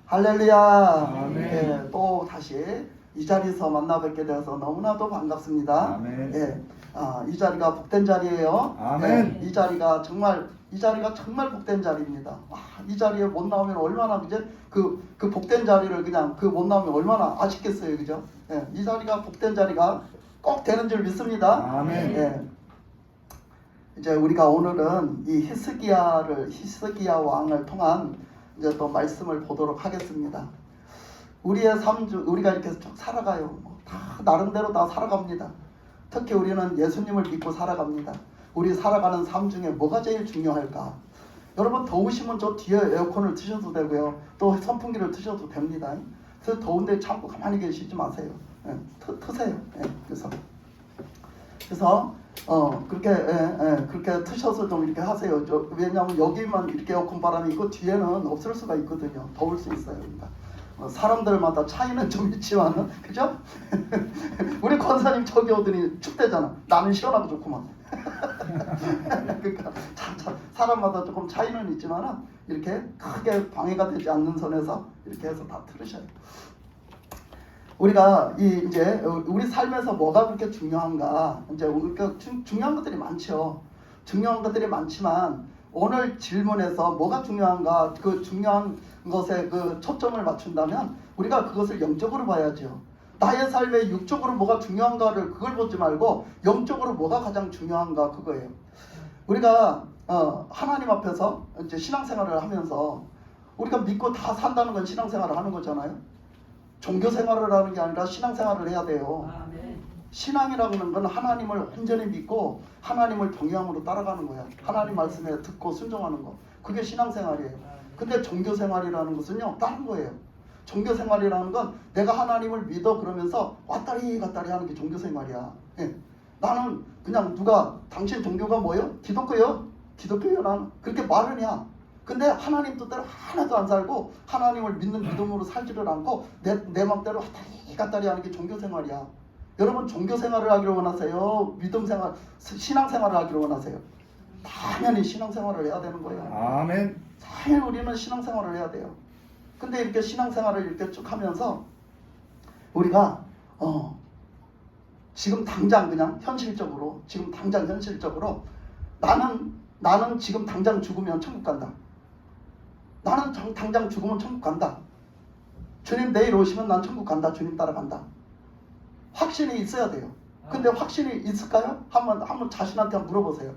할렐루야. 아멘. 예, 또 다시 이 자리에서 만나 뵙게 되어서 너무나도 반갑습니다. 아멘. 예, 이 자리가 복된 자리예요. 아멘. 예, 이 자리가 정말 복된 자리입니다. 이 자리에 못 나오면 얼마나 그죠? 그 복된 자리를 그냥 못 나오면 얼마나 아쉽겠어요, 그죠? 예, 이 자리가 복된 자리가 꼭 되는 줄 믿습니다. 아멘. 예. 이제 우리가 오늘은 이 히스기야 왕을 통한 이제 또 말씀을 보도록 하겠습니다. 우리의 삶 중 우리가 이렇게 쭉 살아가요. 다 나름대로 다 살아갑니다. 특히 우리는 예수님을 믿고 살아갑니다. 우리 살아가는 삶 중에 뭐가 제일 중요할까? 여러분 더우시면 저 뒤에 에어컨을 트셔도 되고요. 또 선풍기를 트셔도 됩니다. 그래서 더운데 참고 가만히 계시지 마세요. 예, 트세요. 예, 그래서 그렇게 트셔서 좀 이렇게 하세요. 왜냐하면 여기만 이렇게 에어컨 바람이 있고 뒤에는 없을 수가 있거든요. 더울 수 있어요. 그러니까 사람들마다 차이는 좀 있지만은 그죠? 우리 권사님 저기 오더니 춥대잖아. 나는 시원하고 좋구만. 그러니까 참 사람마다 조금 차이는 있지만은 이렇게 크게 방해가 되지 않는 선에서 이렇게 해서 다 틀으셔요. 우리가 이제 우리 삶에서 뭐가 그렇게 중요한가? 이제 우리가 중요한 것들이 많죠. 중요한 것들이 많지만 오늘 질문에서 뭐가 중요한가? 그 중요한 것에 그 초점을 맞춘다면 우리가 그것을 영적으로 봐야죠. 나의 삶에 육적으로 뭐가 중요한가를 그걸 보지 말고 영적으로 뭐가 가장 중요한가 그거예요. 우리가 하나님 앞에서 이제 신앙생활을 하면서 우리가 믿고 다 산다는 건 신앙생활을 하는 거잖아요. 종교 생활을 하는 게 아니라 신앙 생활을 해야 돼요. 신앙이라고 하는 건 하나님을 온전히 믿고 하나님을 경외함으로 따라가는 거야. 하나님 말씀에 듣고 순종하는 거. 그게 신앙 생활이에요. 근데 종교 생활이라는 것은요, 다른 거예요. 종교 생활이라는 건 내가 하나님을 믿어 그러면서 왔다리 갔다리 하는 게 종교 생활이야. 예. 나는 그냥 당신 종교가 뭐예요? 기독교요? 기독교요? 나는 그렇게 말하냐? 근데 하나님 뜻대로 하나도 안 살고 하나님을 믿는 믿음으로 살지를 않고 내 맘대로 왔다리 갔다리 하는 게 종교생활이야. 여러분 종교생활을 하기를 원하세요? 믿음생활, 신앙생활을 하기를 원하세요? 당연히 신앙생활을 해야 되는 거예요. 아멘. 당연히 우리는 신앙생활을 해야 돼요. 근데 이렇게 신앙생활을 이렇게 쭉 하면서 우리가 지금 당장 현실적으로 나는 지금 당장 죽으면 천국 간다. 나는 당장 죽으면 천국 간다. 주님 내일 오시면 난 천국 간다. 주님 따라간다. 확신이 있어야 돼요. 근데 확신이 있을까요? 한번 자신한테 물어보세요.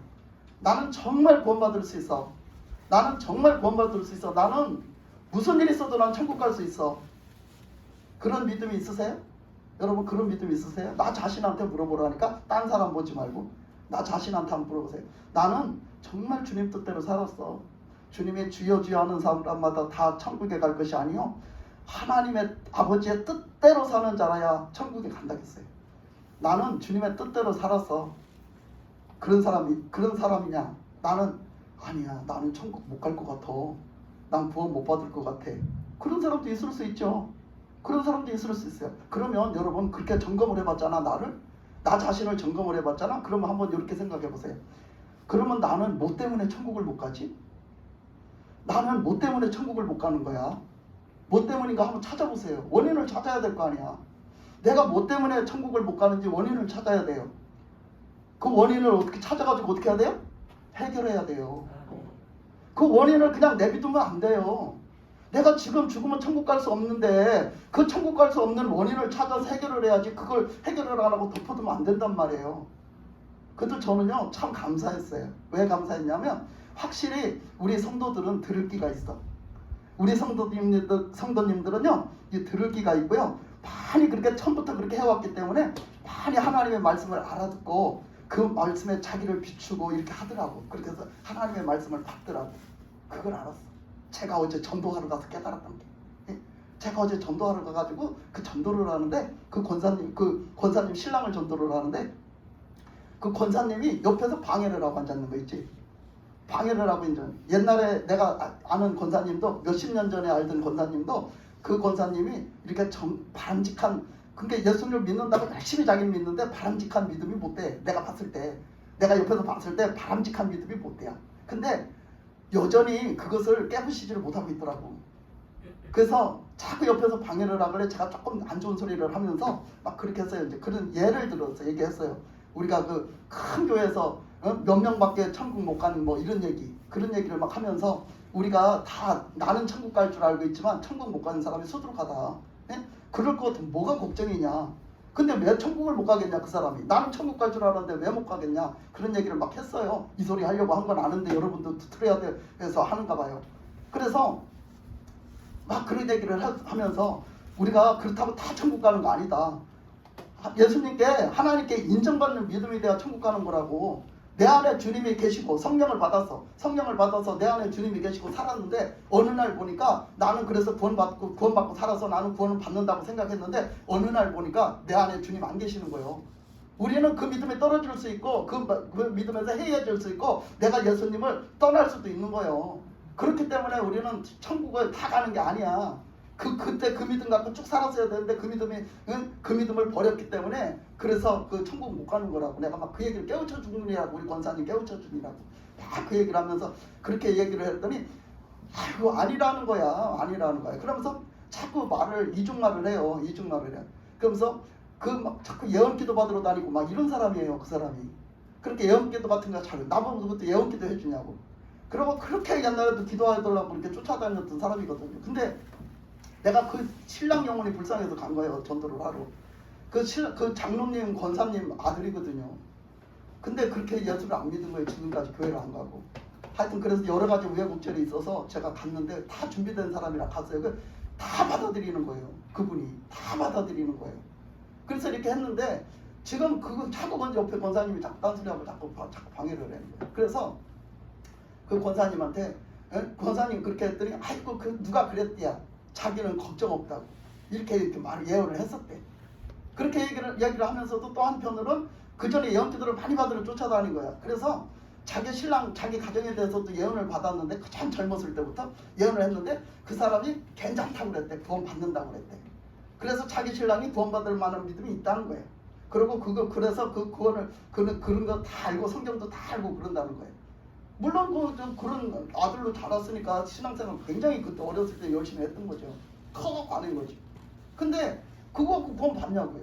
나는 정말 구원받을 수 있어. 나는 무슨 일이 있어도 난 천국 갈 수 있어. 그런 믿음이 있으세요? 여러분 그런 믿음이 있으세요? 나 자신한테 물어보라니까 딴 사람 보지 말고 나 자신한테 한번 물어보세요. 나는 정말 주님 뜻대로 살았어. 주님의 주여 주여 하는 사람마다 다 천국에 갈 것이 아니요 하나님의 아버지의 뜻대로 사는 자라야 천국에 간다겠어요. 나는 주님의 뜻대로 살았어. 그런 사람이냐? 나는 아니야. 나는 천국 못 갈 것 같아. 난 구원 못 받을 것 같아. 그런 사람도 있을 수 있죠. 그런 사람도 있을 수 있어요. 그러면 여러분 그렇게 점검을 해봤잖아. 나 자신을 점검을 해봤잖아. 그러면 한번 이렇게 생각해 보세요. 그러면 나는 뭐 때문에 천국을 못 가지? 나는 뭐 때문에 천국을 못 가는 거야? 뭐 때문인가 한번 찾아보세요. 원인을 찾아야 될 거 아니야. 내가 뭐 때문에 천국을 못 가는지 원인을 찾아야 돼요. 그 원인을 어떻게 찾아가지고 어떻게 해야 돼요? 해결해야 돼요. 그 원인을 그냥 내비두면 안 돼요. 내가 지금 죽으면 천국 갈 수 없는데 그 천국 갈 수 없는 원인을 찾아서 해결을 해야지 그걸 해결을 안 하고 덮어두면 안 된단 말이에요. 그래도 저는요 참 감사했어요. 왜 감사했냐면 확실히 우리 성도들은 들을 기가 있어. 우리 성도님들은요 이 들을 기가 있고요. 많이 그렇게 처음부터 그렇게 해왔기 때문에 많이 하나님의 말씀을 알아듣고 그 말씀에 자기를 비추고 이렇게 하더라고. 그렇게 해서 하나님의 말씀을 받더라고. 그걸 알았어. 제가 어제 전도하러 가서 깨달았던 게. 제가 어제 전도하러 가가지고 그 전도를 하는데 그 권사님 신랑을 전도를 하는데 그 권사님이 옆에서 방해를 하고 앉았는 거 있지. 방해를 하고 이제 옛날에 내가 아는 권사님도 몇십 년 전에 알던 권사님도 그 권사님이 이렇게 바람직한 그러니까 예수님을 믿는다고 열심히 자기는 믿는데 바람직한 믿음이 못 돼. 내가 옆에서 봤을 때 바람직한 믿음이 못 돼요. 근데 여전히 그것을 깨부시지를 못하고 있더라고. 그래서 자꾸 옆에서 방해를 하길래 제가 조금 안 좋은 소리를 하면서 막 그렇게 했어요. 이제 그런 예를 들어서 얘기했어요. 우리가 그 큰 교회에서 몇 명밖에 천국 못 가는 뭐 이런 얘기, 그런 얘기를 막 하면서 우리가 다 나는 천국 갈 줄 알고 있지만 천국 못 가는 사람이 수두룩하다. 예? 그럴 것 같으면 뭐가 걱정이냐. 근데 왜 천국을 못 가겠냐 그 사람이. 나는 천국 갈 줄 알았는데 왜 못 가겠냐. 그런 얘기를 막 했어요. 이 소리 하려고 한 건 아는데 여러분도 들어야 돼서 하는가 봐요. 그래서 막 그런 얘기를 하면서 우리가 그렇다고 다 천국 가는 거 아니다. 예수님께 하나님께 인정받는 믿음이 돼야 천국 가는 거라고. 내 안에 주님이 계시고 성령을 받아서 내 안에 주님이 계시고 살았는데 어느 날 보니까 나는 그래서 구원받고 살아서 나는 구원을 받는다고 생각했는데 어느 날 보니까 내 안에 주님 안 계시는 거예요. 우리는 그 믿음에 떨어질 수 있고 그 믿음에서 해이해질 수 있고 내가 예수님을 떠날 수도 있는 거예요. 그렇기 때문에 우리는 천국을 다 가는 게 아니야. 그때 그 믿음 갖고 쭉 살았어야 되는데 그 믿음을 버렸기 때문에 그래서 그 천국 못 가는 거라고. 내가 막 그 얘기를 깨우쳐 주느라고 우리 권사님 깨우쳐 주느라고 막 그 얘기를 하면서 그렇게 얘기를 했더니 아이고 아니라는 거야. 그러면서 자꾸 이중말을 해요. 그러면서 그 막 자꾸 예언기도 받으러 다니고 막 이런 사람이에요. 그 사람이 그렇게 예언기도 같은 거 잘 나보고 그것도 예언기도 해주냐고. 그리고 그렇게 옛날에도 기도하더라고 이렇게 쫓아다녔던 사람이거든요. 근데 내가 그 신랑 영혼이 불쌍해서 간 거예요. 전도를 하러. 그 장로님 권사님 아들이거든요. 근데 그렇게 예수를 안 믿은 거예요. 지금까지 교회를 안 가고. 하여튼 그래서 여러 가지 우여곡절이 있어서 제가 갔는데 다 준비된 사람이라 갔어요. 다 받아들이는 거예요. 그분이 다 받아들이는 거예요. 그래서 이렇게 했는데 지금 그거 자꾸 먼저 옆에 권사님이 자꾸 딴소리하고 자꾸 방해를 해요. 그래서 그 권사님한테 권사님 그렇게 했더니 아이고 누가 그랬대야. 자기는 걱정 없다고 이렇게 예언을 했었대. 그렇게 얘기를 하면서도 또 한편으로는 그 전에 예언기도를 많이 받으러 쫓아다닌 거야. 그래서 자기 신랑 자기 가정에 대해서도 예언을 받았는데 그참 젊었을 때부터 예언을 했는데 그 사람이 괜찮다고 그랬대. 구원 받는다고 그랬대. 그래서 자기 신랑이 구원 받을 만한 믿음이 있다는 거예요. 그리고 그래서 그 구원을 그런 거 다 알고 성경도 다 알고 그런다는 거예요. 물론 그런 아들로 자랐으니까 신앙생활 굉장히 그때 어렸을 때 열심히 했던 거죠. 커 가는 거죠. 근데 그거 구원 받냐고요.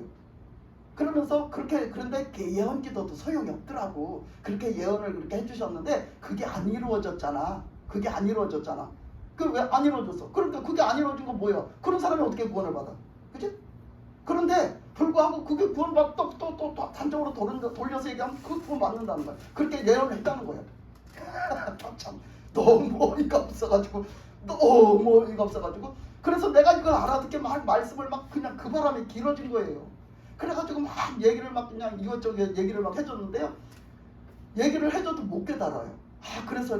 그러면서 그런데 예언기도도 소용이 없더라고. 그렇게 예언을 그렇게 해주셨는데 그게 안 이루어졌잖아. 그 왜 안 이루어졌어? 그러니까 그게 안 이루어진 건 뭐야? 그런 사람이 어떻게 구원을 받아? 그치? 그런데 불구하고 그게 구원받 또 단적으로 돌려서 얘기하면 그 구원 받는다는 거야. 그렇게 예언을 했다는 거야. 참 너무 어이가 없어가지고 그래서 내가 이걸 알아듣게 말씀을 막 그냥 그 바람에 길어진 거예요. 그래가지고 막 얘기를 막 그냥 이것저것 얘기를 막 해줬는데요. 얘기를 해줘도 못 깨달아요. 그래서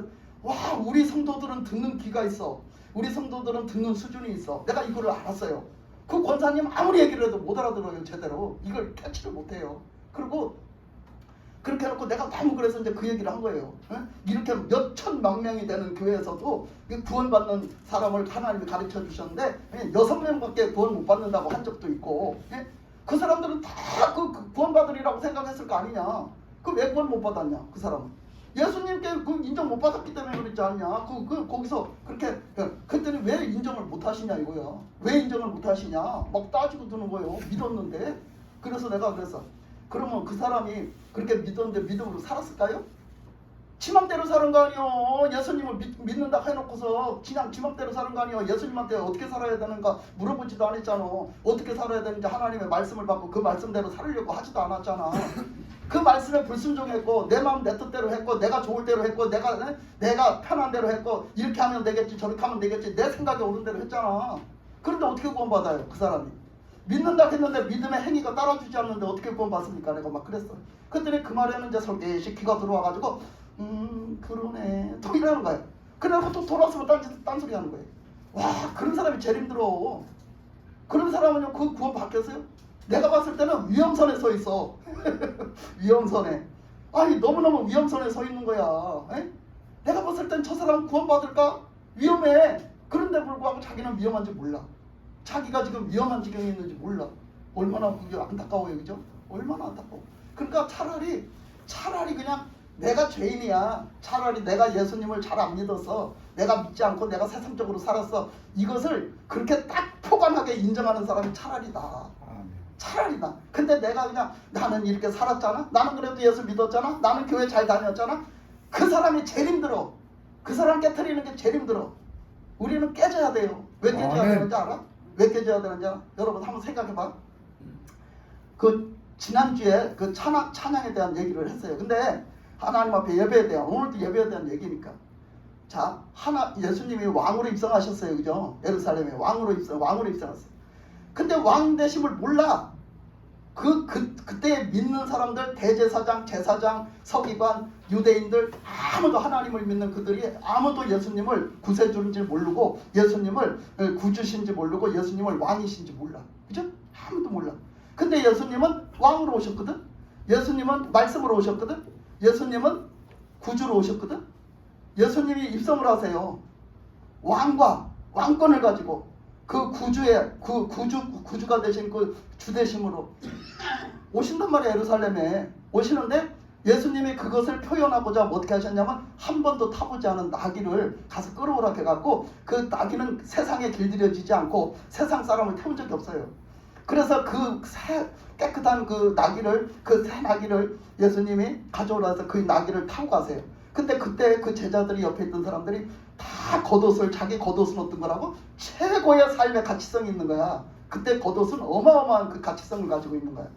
우리 성도들은 듣는 귀가 있어. 우리 성도들은 듣는 수준이 있어. 내가 이거를 알았어요. 그 권사님 아무리 얘기를 해도 못 알아들어요. 제대로 이걸 캐치를 못해요. 그리고 그렇게 해놓고 내가 너무 그래서 이제 그 얘기를 한 거예요. 이렇게 몇 천만 명이 되는 교회에서도 구원받는 사람을 하나님이 가르쳐 주셨는데 6명밖에 구원 못 받는다고 한 적도 있고 그 사람들은 다 그 구원받으리라고 생각했을 거 아니냐. 그 왜 구원 못 받았냐 그 사람은. 예수님께 그 인정 못 받았기 때문에 그랬지 않냐. 거기서 그렇게 그때는 왜 인정을 못 하시냐 이거야. 왜 인정을 못 하시냐 막 따지고 드는 거예요. 믿었는데. 그래서 내가 그랬어. 그러면 그 사람이 그렇게 믿었는데 믿음으로 살았을까요? 지맘대로 사는 거 아니요. 예수님을 믿는다 해놓고서 그냥 지맘대로 사는 거 아니요. 예수님한테 어떻게 살아야 되는가 물어보지도 않았잖아. 어떻게 살아야 되는지 하나님의 말씀을 받고 그 말씀대로 살려고 하지도 않았잖아. 그 말씀에 불순종했고 내 마음 내 뜻대로 했고 내가 좋을 대로 했고 내가 편한 대로 했고 이렇게 하면 되겠지 저렇게 하면 되겠지 내 생각에 옳은 대로 했잖아. 그런데 어떻게 구원받아요 그 사람이. 믿는다 했는데 믿음의 행위가 따라주지 않는데 어떻게 구원 받습니까? 내가 막 그랬어. 그랬더니 그 말에는 이제 설계시 귀가 들어와가지고 그러네 또 이러는 거예요. 그래놓고 또 돌아서면 딴소리 하는 거예요. 그런 사람이 제일 힘들어. 그런 사람은요 그 구원 받겠어요? 내가 봤을 때는 위험선에 서 있어. 위험선에. 너무너무 위험선에 서 있는 거야. 내가 봤을 땐 저 사람 구원 받을까? 위험해. 그런데 불구하고 자기는 위험한지 몰라. 자기가 지금 위험한 지경에 있는지 몰라. 얼마나 그게 안타까워요. 그죠? 얼마나 안타까워. 그러니까 차라리 그냥 내가 죄인이야. 차라리 내가 예수님을 잘 안 믿었어. 내가 믿지 않고 내가 세상적으로 살았어. 이것을 그렇게 딱 포괄하게 인정하는 사람이 차라리 나. 차라리 나. 근데 내가 그냥 나는 이렇게 살았잖아. 나는 그래도 예수 믿었잖아. 나는 교회 잘 다녔잖아. 그 사람이 제일 힘들어. 그 사람 깨트리는 게 제일 힘들어. 우리는 깨져야 돼요. 왜 깨져야 되는지 알아? 왜 깨져야 되는지 알아? 여러분 한번 생각해봐. 그 지난주에 그 찬양에 대한 얘기를 했어요. 근데 하나님 앞에 예배에 대한, 오늘도 예배에 대한 얘기니까. 자, 예수님이 왕으로 입성하셨어요. 그죠? 예루살렘에 왕으로 입성했어요. 근데 왕 되심을 몰라. 그때 믿는 사람들, 대제사장, 제사장, 서기관, 유대인들, 아무도 하나님을 믿는 그들이 아무도 예수님을 구세주인지 모르고, 예수님을 구주신지 모르고, 예수님을 왕이신지 몰라. 그죠? 아무도 몰라. 근데 예수님은 왕으로 오셨거든? 예수님은 말씀으로 오셨거든? 예수님은 구주로 오셨거든? 예수님이 입성을 하세요. 왕권을 가지고 그 구주가 되신 그 주대심으로 오신단 말이에요. 예루살렘에 오시는데 예수님이 그것을 표현하고자 어떻게 하셨냐면 한 번도 타보지 않은 나귀를 가서 끌어오라 해갖고 그 나귀는 세상에 길들여지지 않고 세상 사람을 태운 적이 없어요. 그래서 그 깨끗한 그 새 나귀를 예수님이 가져오라서 그 나귀를 타고 가세요. 근데 그때 그 제자들이 옆에 있던 사람들이 다 자기 겉옷을 얻은 거라고 최고의 삶의 가치성이 있는 거야. 그때 겉옷은 어마어마한 그 가치성을 가지고 있는 거야.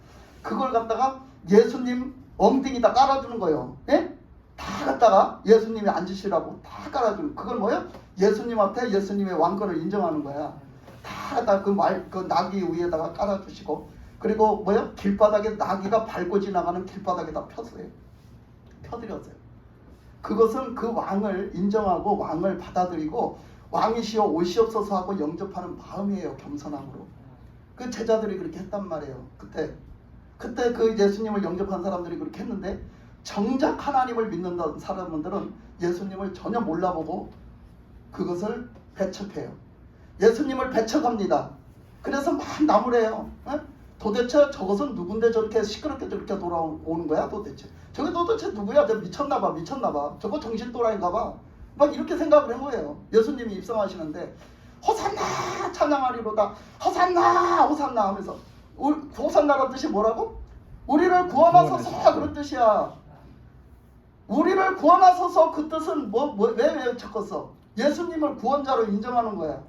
그걸 갖다가 예수님 엉덩이다 깔아주는 거예요. 예? 다 갖다가 예수님이 앉으시라고 다 깔아주는. 그건 뭐야? 예수님 앞에 예수님의 왕권을 인정하는 거야. 다 갖다가 그 나귀 위에다가 깔아주시고, 그리고 뭐야? 길바닥에 나귀가 밟고 지나가는 길바닥에다 펴드렸어요. 그것은 그 왕을 인정하고 왕을 받아들이고 왕이시여 오시옵소서 하고 영접하는 마음이에요. 겸손함으로. 그 제자들이 그렇게 했단 말이에요. 그때 그 예수님을 영접한 사람들이 그렇게 했는데, 정작 하나님을 믿는 사람들은 예수님을 전혀 몰라보고 그것을 배척해요. 예수님을 배척합니다. 그래서 막 나무래요. 도대체 저것은 누군데 저렇게 시끄럽게 저렇게 돌아오는 거야 도대체. 저게 도대체 누구야? 저 미쳤나봐. 저거 정신도라인가봐. 막 이렇게 생각을 한 거예요. 예수님이 입성하시는데 호산나 찬양하리로다. 호산나 하면서, 호산나라는 뜻이 뭐라고? 우리를 구원하소서, 그런 뜻이야. 우리를 구원하소서, 그 뜻은 왜 적었어? 예수님을 구원자로 인정하는 거야.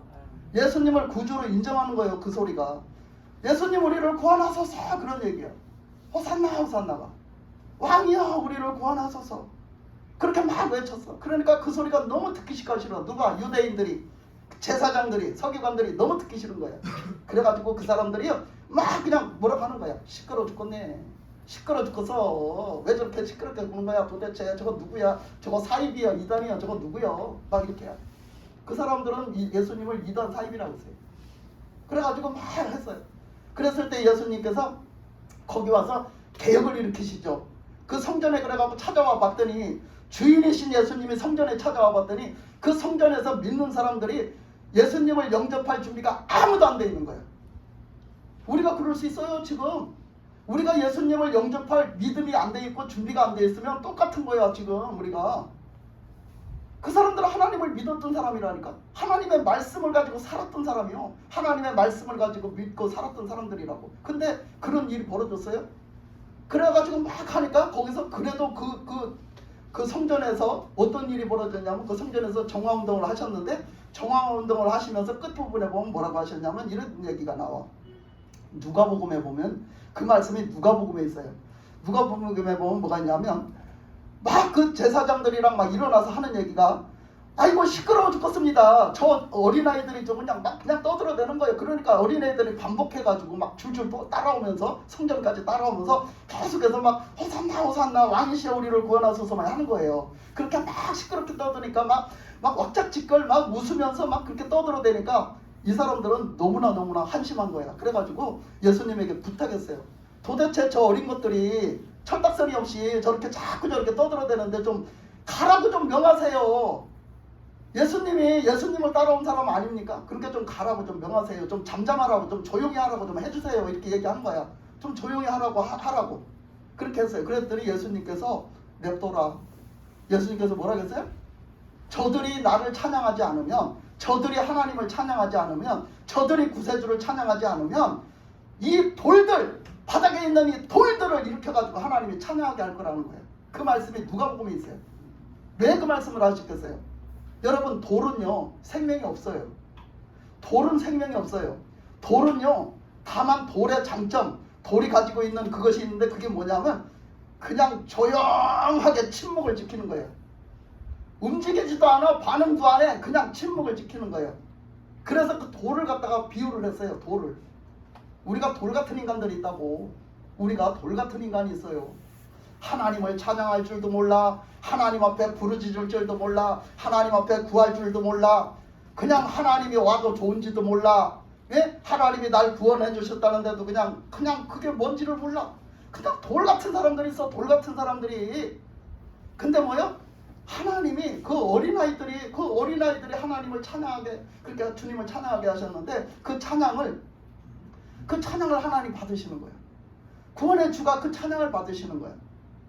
예수님을 구주로 인정하는 거예요. 그 소리가. 예수님 우리를 구원하소서, 그런 얘기야. 호산나가 왕이여 우리를 구원하소서, 그렇게 막 외쳤어. 그러니까 그 소리가 너무 듣기 싫어. 누가? 유대인들이, 제사장들이, 서기관들이 너무 듣기 싫은 거야. 그래가지고 그 사람들이 막 그냥 뭐라고 하는 거야. 시끄러워 죽겠네. 시끄러워 죽겠어. 왜 저렇게 시끄럽게 구는 거야 도대체. 저거 누구야? 저거 사입이야 이단이야 저거 누구야? 막 이렇게. 그 사람들은 예수님을 이단 사입이라고 했어요. 그래가지고 막 했어요. 그랬을 때 예수님께서 거기 와서 개혁을 일으키시죠. 그 성전에 그래가지고 찾아와 봤더니, 주인이신 예수님이 성전에 찾아와 봤더니 그 성전에서 믿는 사람들이 예수님을 영접할 준비가 아무도 안 돼 있는 거예요. 우리가 그럴 수 있어요. 지금 우리가 예수님을 영접할 믿음이 안 돼 있고 준비가 안 돼 있으면 똑같은 거야. 지금 우리가 그 사람들은 하나님을 믿었던 사람이라니까. 하나님의 말씀을 가지고 살았던 사람이요. 하나님의 말씀을 가지고 믿고 살았던 사람들이라고. 근데 그런 일이 벌어졌어요. 그래가지고 막 하니까 거기서 그래도 그 성전에서 어떤 일이 벌어졌냐면, 그 성전에서 정화운동을 하셨는데, 정화운동을 하시면서 끝부분에 보면 뭐라고 하셨냐면 이런 얘기가 나와. 누가복음에 보면 그 말씀이 누가복음에 있어요. 누가복음에 보면 뭐가 있냐면 막 그 제사장들이랑 막 일어나서 하는 얘기가, 아이고 시끄러워 죽겠습니다. 저 어린아이들이 저 그냥 떠들어대는 거예요. 그러니까 어린아이들이 반복해가지고 막 줄줄 따라오면서, 성전까지 따라오면서 계속해서 막 호산나 왕이시여 우리를 구원하소서 막 하는 거예요. 그렇게 막 시끄럽게 떠드니까 막 왁작지껄 막 웃으면서 막 그렇게 떠들어대니까 이 사람들은 너무나 한심한 거야. 그래가지고 예수님에게 부탁했어요. 도대체 저 어린 것들이 철딱서니 없이 자꾸 저렇게 떠들어대는데 좀 가라고 좀 명하세요. 예수님을 따라온 사람 아닙니까? 그러니까 좀 가라고 좀 명하세요. 좀 잠잠하라고, 좀 조용히 하라고 좀 해주세요. 이렇게 얘기한 거야. 좀 조용히 하라고. 그렇게 했어요. 그랬더니 예수님께서 냅둬라. 예수님께서 뭐라 그랬어요? 저들이 나를 찬양하지 않으면, 저들이 하나님을 찬양하지 않으면, 저들이 구세주를 찬양하지 않으면 이 돌들, 바닥에 있는 이 돌들을 일으켜가지고 하나님이 찬양하게 할 거라는 거예요. 그 말씀이 누가복음에 있어요. 왜 그 말씀을 하셨겠어요? 여러분, 돌은요 생명이 없어요. 돌은 생명이 없어요. 돌은요 다만 돌의 장점, 돌이 가지고 있는 그것이 있는데, 그게 뭐냐면 그냥 조용하게 침묵을 지키는 거예요. 움직이지도 않아, 반응도 안 해. 그냥 침묵을 지키는 거예요. 그래서 그 돌을 갖다가 비유를 했어요. 돌을. 우리가 돌 같은 인간들이 있다고. 우리가 돌 같은 인간이 있어요. 하나님을 찬양할 줄도 몰라, 하나님 앞에 부르짖을 줄도 몰라, 하나님 앞에 구할 줄도 몰라, 그냥 하나님이 와도 좋은지도 몰라. 예? 하나님이 날 구원해 주셨다는데도 그냥 그게 뭔지를 몰라. 그냥 돌 같은 사람들이 있어. 돌 같은 사람들이. 근데 뭐요? 하나님이 그 어린아이들이 하나님을 찬양하게, 그러니까 주님을 찬양하게 하셨는데, 그 찬양을 하나님 받으시는 거예요. 구원의 주가 그 찬양을 받으시는 거예요.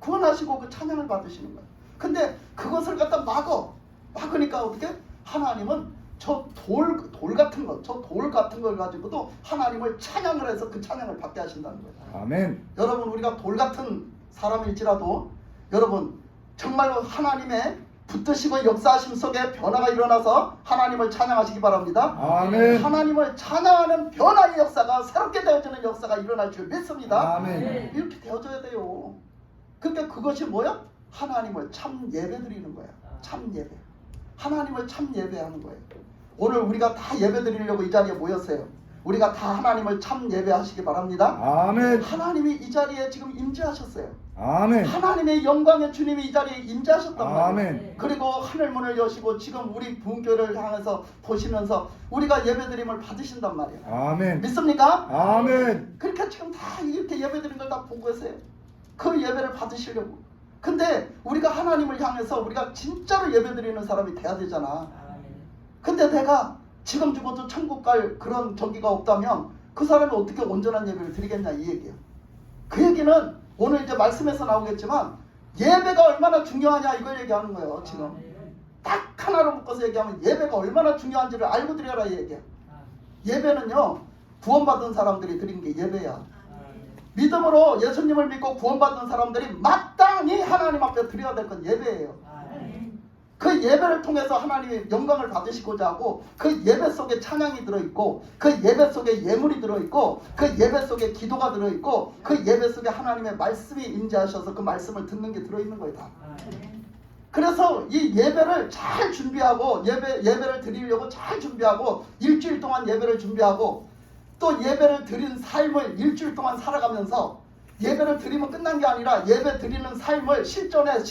구원하시고 그 찬양을 받으시는 거예요. 근데 그것을 갖다 막으니까 어떻게? 하나님은 저 돌 같은 걸 가지고도 하나님을 찬양을 해서 그 찬양을 받게 하신다는 거예요. 아멘. 여러분, 우리가 돌 같은 사람일지라도 여러분 정말로 하나님의 붙드시고 역사하심 속에 변화가 일어나서 하나님을 찬양하시기 바랍니다. 아멘. 하나님을 찬양하는 변화의 역사가, 새롭게 되어지는 역사가 일어날 줄 믿습니다. 아멘. 이렇게 되어져야 돼요. 그러니까 그것이 뭐야? 하나님을 참 예배 드리는 거야. 참 예배. 하나님을 참 예배하는 거예요. 오늘 우리가 다 예배 드리려고 이 자리에 모였어요. 우리가 다 하나님을 참 예배하시기 바랍니다. 아멘. 하나님이 이 자리에 지금 임재하셨어요. 아멘. 하나님의 영광의 주님이 이 자리에 임재하셨단 말이에요. 아멘. 그리고 하늘문을 여시고 지금 우리 부흥교회를 향해서 보시면서 우리가 예배드림을 받으신단 말이에요. 아멘. 믿습니까? 아멘. 그러니까 지금 다 이렇게 예배드린 걸 다 보고 계세요. 그 예배를 받으시려고. 근데 우리가 하나님을 향해서 우리가 진짜로 예배드리는 사람이 돼야 되잖아. 근데 내가 지금 죽어도 천국 갈 그런 저기가 없다면 그 사람이 어떻게 온전한 예배를 드리겠냐, 이 얘기예요. 그 얘기는 오늘 이제 말씀에서 나오겠지만 예배가 얼마나 중요하냐 이걸 얘기하는 거예요. 지금 딱 하나로 묶어서 얘기하면 예배가 얼마나 중요한지를 알고 드려라 이 얘기야. 예배는요 구원받은 사람들이 드린 게 예배야. 믿음으로 예수님을 믿고 구원받은 사람들이 마땅히 하나님 앞에 드려야 될 건 예배예요. 그 예배를 통해서 하나님의 영광을 받으시고자 하고, 그 예배 속에 찬양이 들어있고, 그 예배 속에 예물이 들어있고, 그 예배 속에 기도가 들어있고, 그 예배 속에 하나님의 말씀이 임재하셔서 그 말씀을 듣는 게 들어있는 거예요. 다. 그래서 이 예배를 잘 준비하고, 예배를 드리려고 잘 준비하고, 일주일 동안 예배를 준비하고, 또 예배를 드린 삶을 일주일 동안 살아가면서, 예배를 드리면 끝난 게 아니라 예배 드리는 삶을 실전의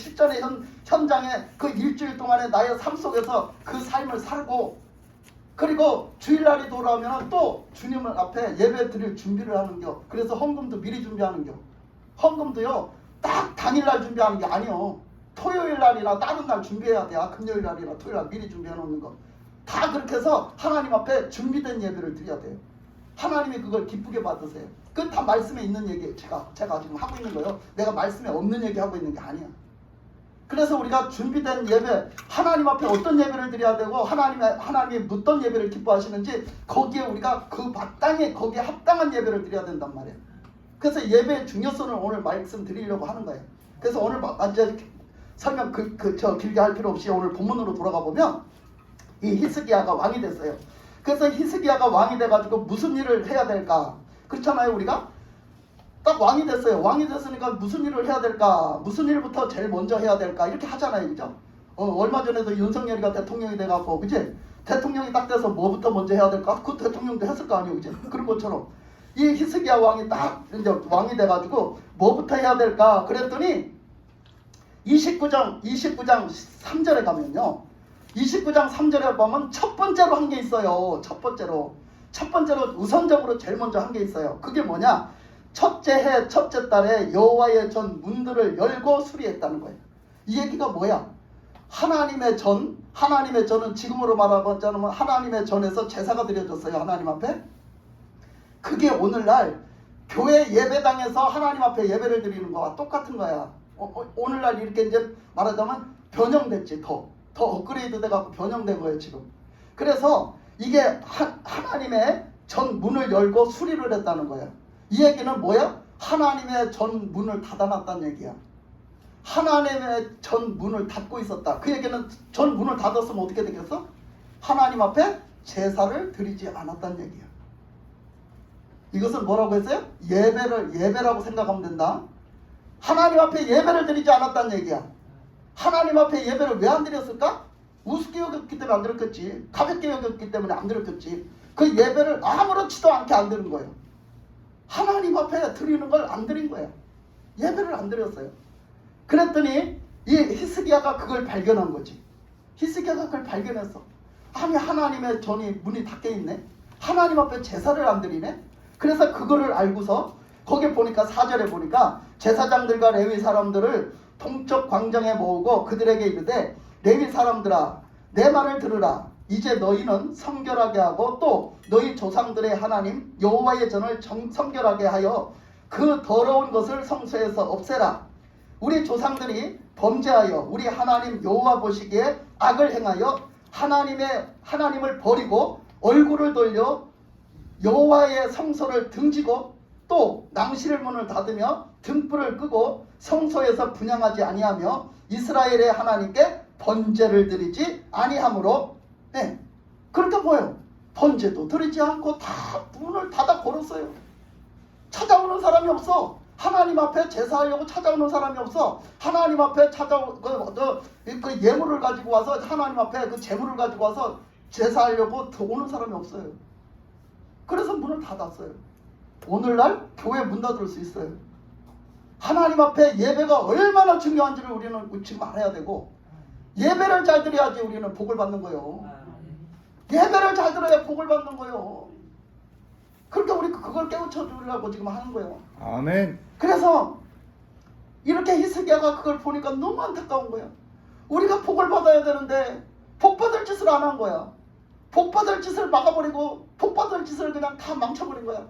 현장에 그 일주일 동안의 나의 삶 속에서 그 삶을 살고, 그리고 주일날이 돌아오면 또 주님 앞에 예배 드릴 준비를 하는겨. 그래서 헌금도 미리 준비하는겨. 헌금도요 딱 당일날 준비하는 게 아니요. 토요일날이나 다른 날 준비해야 돼. 금요일날이나 토요일날 미리 준비해 놓는 거. 다 그렇게 해서 하나님 앞에 준비된 예배를 드려야 돼요. 하나님이 그걸 기쁘게 받으세요. 그 다 말씀에 있는 얘기 제가 지금 하고 있는 거예요. 내가 말씀에 없는 얘기 하고 있는 게 아니야. 그래서 우리가 준비된 예배, 하나님 앞에 어떤 예배를 드려야 되고 하나님이 어떤 예배를 기뻐하시는지 거기에 우리가 그 마땅히 거기에 합당한 예배를 드려야 된단 말이에요. 그래서 예배의 중요성을 오늘 말씀드리려고 하는 거예요. 그래서 오늘 완전 설명 길게 할 필요 없이 오늘 본문으로 돌아가 보면 이 히스기야가 왕이 됐어요. 그래서 히스기야가 왕이 돼가지고 무슨 일을 해야 될까? 그렇잖아요. 우리가 딱 왕이 됐어요. 왕이 됐으니까 무슨 일을 해야 될까? 무슨 일부터 제일 먼저 해야 될까? 이렇게 하잖아요. 그죠? 얼마 전에도 윤석열이가 대통령이 돼갖고, 그치? 대통령이 딱 돼서 뭐부터 먼저 해야 될까? 그 대통령도 했을 거 아니에요. 그치? 그런 것처럼 이 히스기야 왕이 딱 이제 왕이 돼가지고 뭐부터 해야 될까? 그랬더니 29장 3절에 가면요. 29장 3절에 보면 첫 번째로 한 게 있어요. 첫 번째로 우선적으로 제일 먼저 한 게 있어요. 그게 뭐냐? 첫째 해 첫째 달에 여호와의 전 문들을 열고 수리했다는 거예요. 이 얘기가 뭐야? 하나님의 전은 지금으로 말하자면 하나님의 전에서 제사가 드려졌어요. 하나님 앞에. 그게 오늘날 교회 예배당에서 하나님 앞에 예배를 드리는 거와 똑같은 거야. 오늘날 이렇게 이제 말하자면 변형됐지. 더 업그레이드 돼갖고 변형된 거예요 지금. 그래서 이게 하나님의 전 문을 열고 수리를 했다는 거예요. 이 얘기는 뭐야? 하나님의 전 문을 닫아놨다는 얘기야. 하나님의 전 문을 닫고 있었다. 그 얘기는 전 문을 닫았으면 어떻게 되겠어? 하나님 앞에 제사를 드리지 않았다는 얘기야. 이것은 뭐라고 했어요? 예배라고 생각하면 된다. 하나님 앞에 예배를 드리지 않았다는 얘기야. 하나님 앞에 예배를 왜 안 드렸을까? 우습게 여겼기 때문에 안 드렸겠지. 가볍게 여겼기 때문에 안 드렸겠지. 그 예배를 아무렇지도 않게 안 드린 거예요. 하나님 앞에 드리는 걸 안 드린 거예요. 예배를 안 드렸어요. 그랬더니 이 히스기야가 그걸 발견한 거지. 히스기야가 그걸 발견했어. 아니 하나님의 전이 문이 닫혀 있네. 하나님 앞에 제사를 안 드리네. 그래서 그거를 알고서 거기 보니까 4절에 보니까 제사장들과 레위 사람들을 동쪽 광장에 모으고 그들에게 이르되 레위 사람들아 내 말을 들으라. 이제 너희는 성결하게 하고 또 너희 조상들의 하나님 여호와의 전을 성결하게 하여 그 더러운 것을 성소에서 없애라. 우리 조상들이 범죄하여 우리 하나님 여호와 보시기에 악을 행하여 하나님을 버리고 얼굴을 돌려 여호와의 성소를 등지고 또 낭실의 문을 닫으며 등불을 끄고 성소에서 분향하지 아니하며 이스라엘의 하나님께 번제를 드리지 아니하므로 그렇게 보여요. 번제도 드리지 않고 다 문을 닫아 걸었어요. 찾아오는 사람이 없어. 하나님 앞에 제사하려고 찾아오는 사람이 없어. 하나님 앞에 그 예물을 가지고 와서 하나님 앞에 그 제물을 가지고 와서 제사하려고 오는 사람이 없어요. 그래서 문을 닫았어요. 오늘날 교회 문 닫을 수 있어요. 하나님 앞에 예배가 얼마나 중요한지를 우리는 지금 알아야 되고 예배를 잘 드려야지 우리는 복을 받는 거예요. 예배를 잘 들어야 복을 받는 거예요. 그러니까 우리 그걸 깨우쳐 주려고 지금 하는 거예요. 아멘. 그래서 이렇게 히스기야가 그걸 보니까 너무 안타까운 거야. 우리가 복을 받아야 되는데 복 받을 짓을 안 한 거야. 복 받을 짓을 막아버리고 복 받을 짓을 그냥 다 망쳐버린 거야.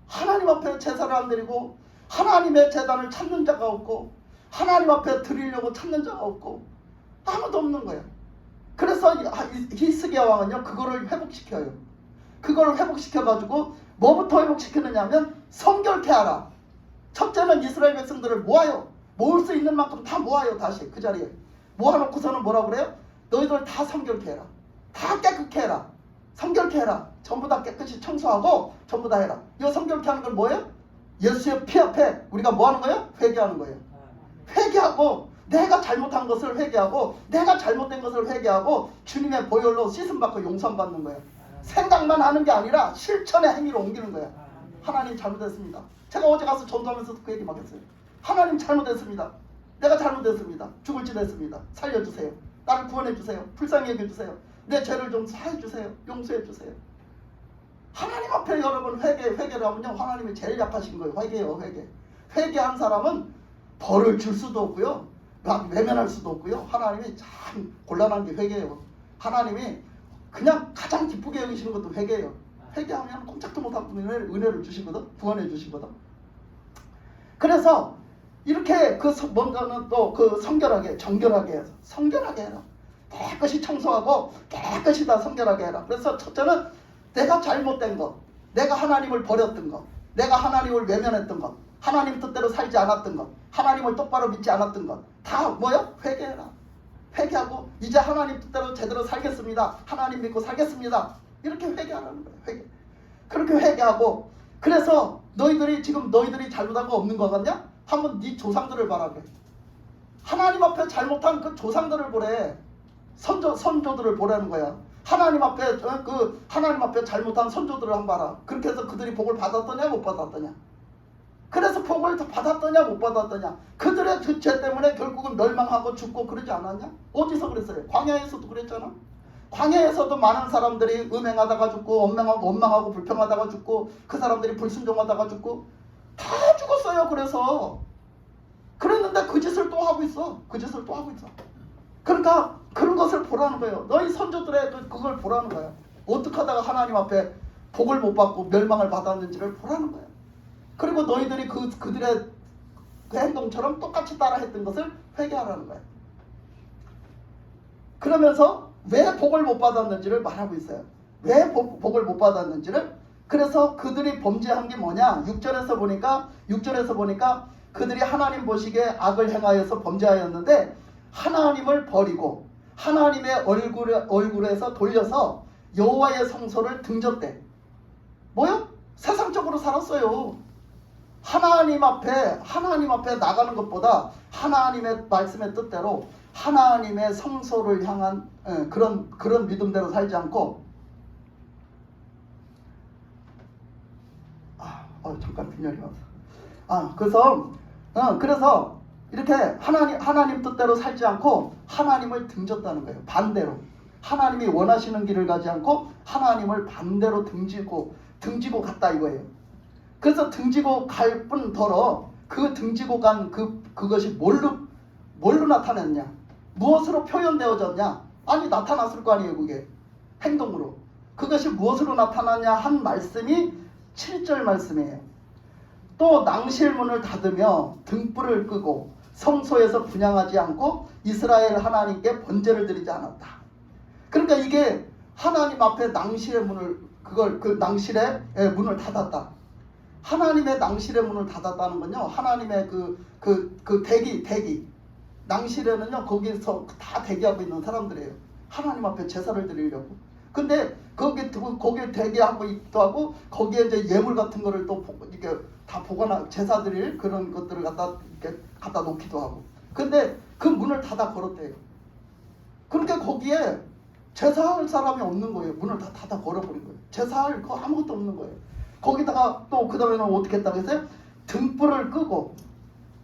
하나님 앞에 제사를 안 드리고 하나님의 제단을 찾는 자가 없고 하나님 앞에 드리려고 찾는 자가 없고 아무도 없는 거야. 그래서 히스기야 왕은요 그거를 회복시켜요. 그거를 회복시켜가지고 뭐부터 회복시키느냐 하면 성결케 하라. 첫째는 이스라엘 백성들을 모아요. 모을 수 있는 만큼 다 모아요. 다시 그 자리에 모아놓고서는 뭐라고 그래요? 너희들 다 성결케 해라. 다 깨끗게 해라. 성결케 해라. 전부 다 깨끗이 청소하고 전부 다 해라. 이 성결케 하는 건 뭐예요? 예수의 피 앞에 우리가 뭐 하는 거예요? 회개하는 거예요. 회개하고 내가 잘못한 것을 회개하고 내가 잘못된 것을 회개하고 주님의 보혈로 씻음받고 용서받는 거예요. 생각만 하는 게 아니라 실천의 행위로 옮기는 거예요. 하나님 잘못했습니다. 제가 어제 가서 전도하면서도 그 얘기 막 했어요. 하나님 잘못했습니다. 내가 잘못했습니다. 죽을 짓 했습니다. 살려주세요. 나를 구원해주세요. 불쌍히 여겨주세요. 내 죄를 좀 사해주세요. 용서해주세요. 하나님 앞에 여러분 회개를 하면요 하나님이 제일 약하신 거예요. 회개요. 회개한 사람은 벌을 줄 수도 없고요 막 외면할 수도 없고요. 하나님이 참 곤란한 게 회개예요. 하나님이 그냥 가장 기쁘게 여기시는 것도 회개예요. 회개하면 꼼짝도 못하고 은혜를 주시거든. 구원해 주시거든. 그래서 이렇게 뭔가는 또 그 성결하게 정결하게 해라. 깨끗이 청소하고 깨끗이 다 성결하게 해라. 그래서 첫째는 내가 잘못된 것, 내가 하나님을 버렸던 것, 내가 하나님을 외면했던 것, 하나님 뜻대로 살지 않았던 것, 하나님을 똑바로 믿지 않았던 것 다 뭐요? 회개해라. 회개하고 이제 하나님 뜻대로 제대로 살겠습니다. 하나님 믿고 살겠습니다. 이렇게 회개하라는 거예요. 회개. 그렇게 회개하고 그래서 너희들이 잘못한 거 없는 것 같냐? 한번 네 조상들을 봐라 그래. 하나님 앞에 잘못한 그 조상들을 보래. 선조들을 보라는 거야. 하나님 앞에 잘못한 선조들을 한번 봐라. 그렇게 해서 그들이 복을 받았더냐 못 받았더냐. 그래서 복을 받았더냐 못 받았더냐. 그들의 그 죄 때문에 결국은 멸망하고 죽고 그러지 않았냐? 어디서 그랬어요? 광야에서도 그랬잖아. 광야에서도 많은 사람들이 음행하다가 죽고 원망하고 불평하다가 죽고 그 사람들이 불순종하다가 죽고 다 죽었어요. 그래서 그랬는데 그 짓을 또 하고 있어. 그러니까 그런 것을 보라는 거예요. 너희 선조들의 그걸 보라는 거예요. 어떻게 하다가 하나님 앞에 복을 못 받고 멸망을 받았는지를 보라는 거예요. 그리고 너희들이 그들의 그 행동처럼 똑같이 따라 했던 것을 회개하라는 거예요. 그러면서 왜 복을 못 받았는지를 말하고 있어요. 왜 복을 못 받았는지를. 그래서 그들이 범죄한 게 뭐냐? 6절에서 보니까 그들이 하나님 보시기에 악을 행하여서 범죄하였는데 하나님을 버리고 하나님의 얼굴에서 돌려서 여호와의 성소를 등졌대. 뭐요? 세상적으로 살았어요. 하나님 앞에 나가는 것보다 하나님의 말씀의 뜻대로 하나님의 성소를 향한 그런 믿음대로 살지 않고 잠깐 빈혈이 왔어. 그래서 이렇게 하나님 뜻대로 살지 않고 하나님을 등졌다는 거예요. 반대로 하나님이 원하시는 길을 가지 않고 하나님을 반대로 등지고 갔다 이거예요. 그래서 등지고 갈 뿐더러 그 등지고 간 그것이 뭘로 나타났냐? 무엇으로 표현되어졌냐? 아니 나타났을 거 아니에요. 그게 행동으로. 그것이 무엇으로 나타나냐 한 말씀이 7절 말씀이에요. 또 낭실문을 닫으며 등불을 끄고 성소에서 분향하지 않고 이스라엘 하나님께 번제를 드리지 않았다. 그러니까 이게 하나님 앞에 낭실의 문을 그 낭실의 문을 닫았다. 하나님의 낭실의 문을 닫았다는 건요. 하나님의 그 대기 낭실에는요. 거기서 다 대기하고 있는 사람들이에요. 하나님 앞에 제사를 드리려고. 근데 거기에 대기하고 있기도 하고 거기에 이제 예물 같은 거를 또 이렇게 다 보관하 제사 드릴 그런 것들을 갖다 놓기도 하고. 근데 그 문을 닫아 걸었대요. 그러니까 거기에 제사할 사람이 없는 거예요. 문을 다 닫아 걸어버린 거예요. 제사할 거 아무것도 없는 거예요. 거기다가 또 그 다음에는 어떻게 했다고 했어요? 등불을 끄고.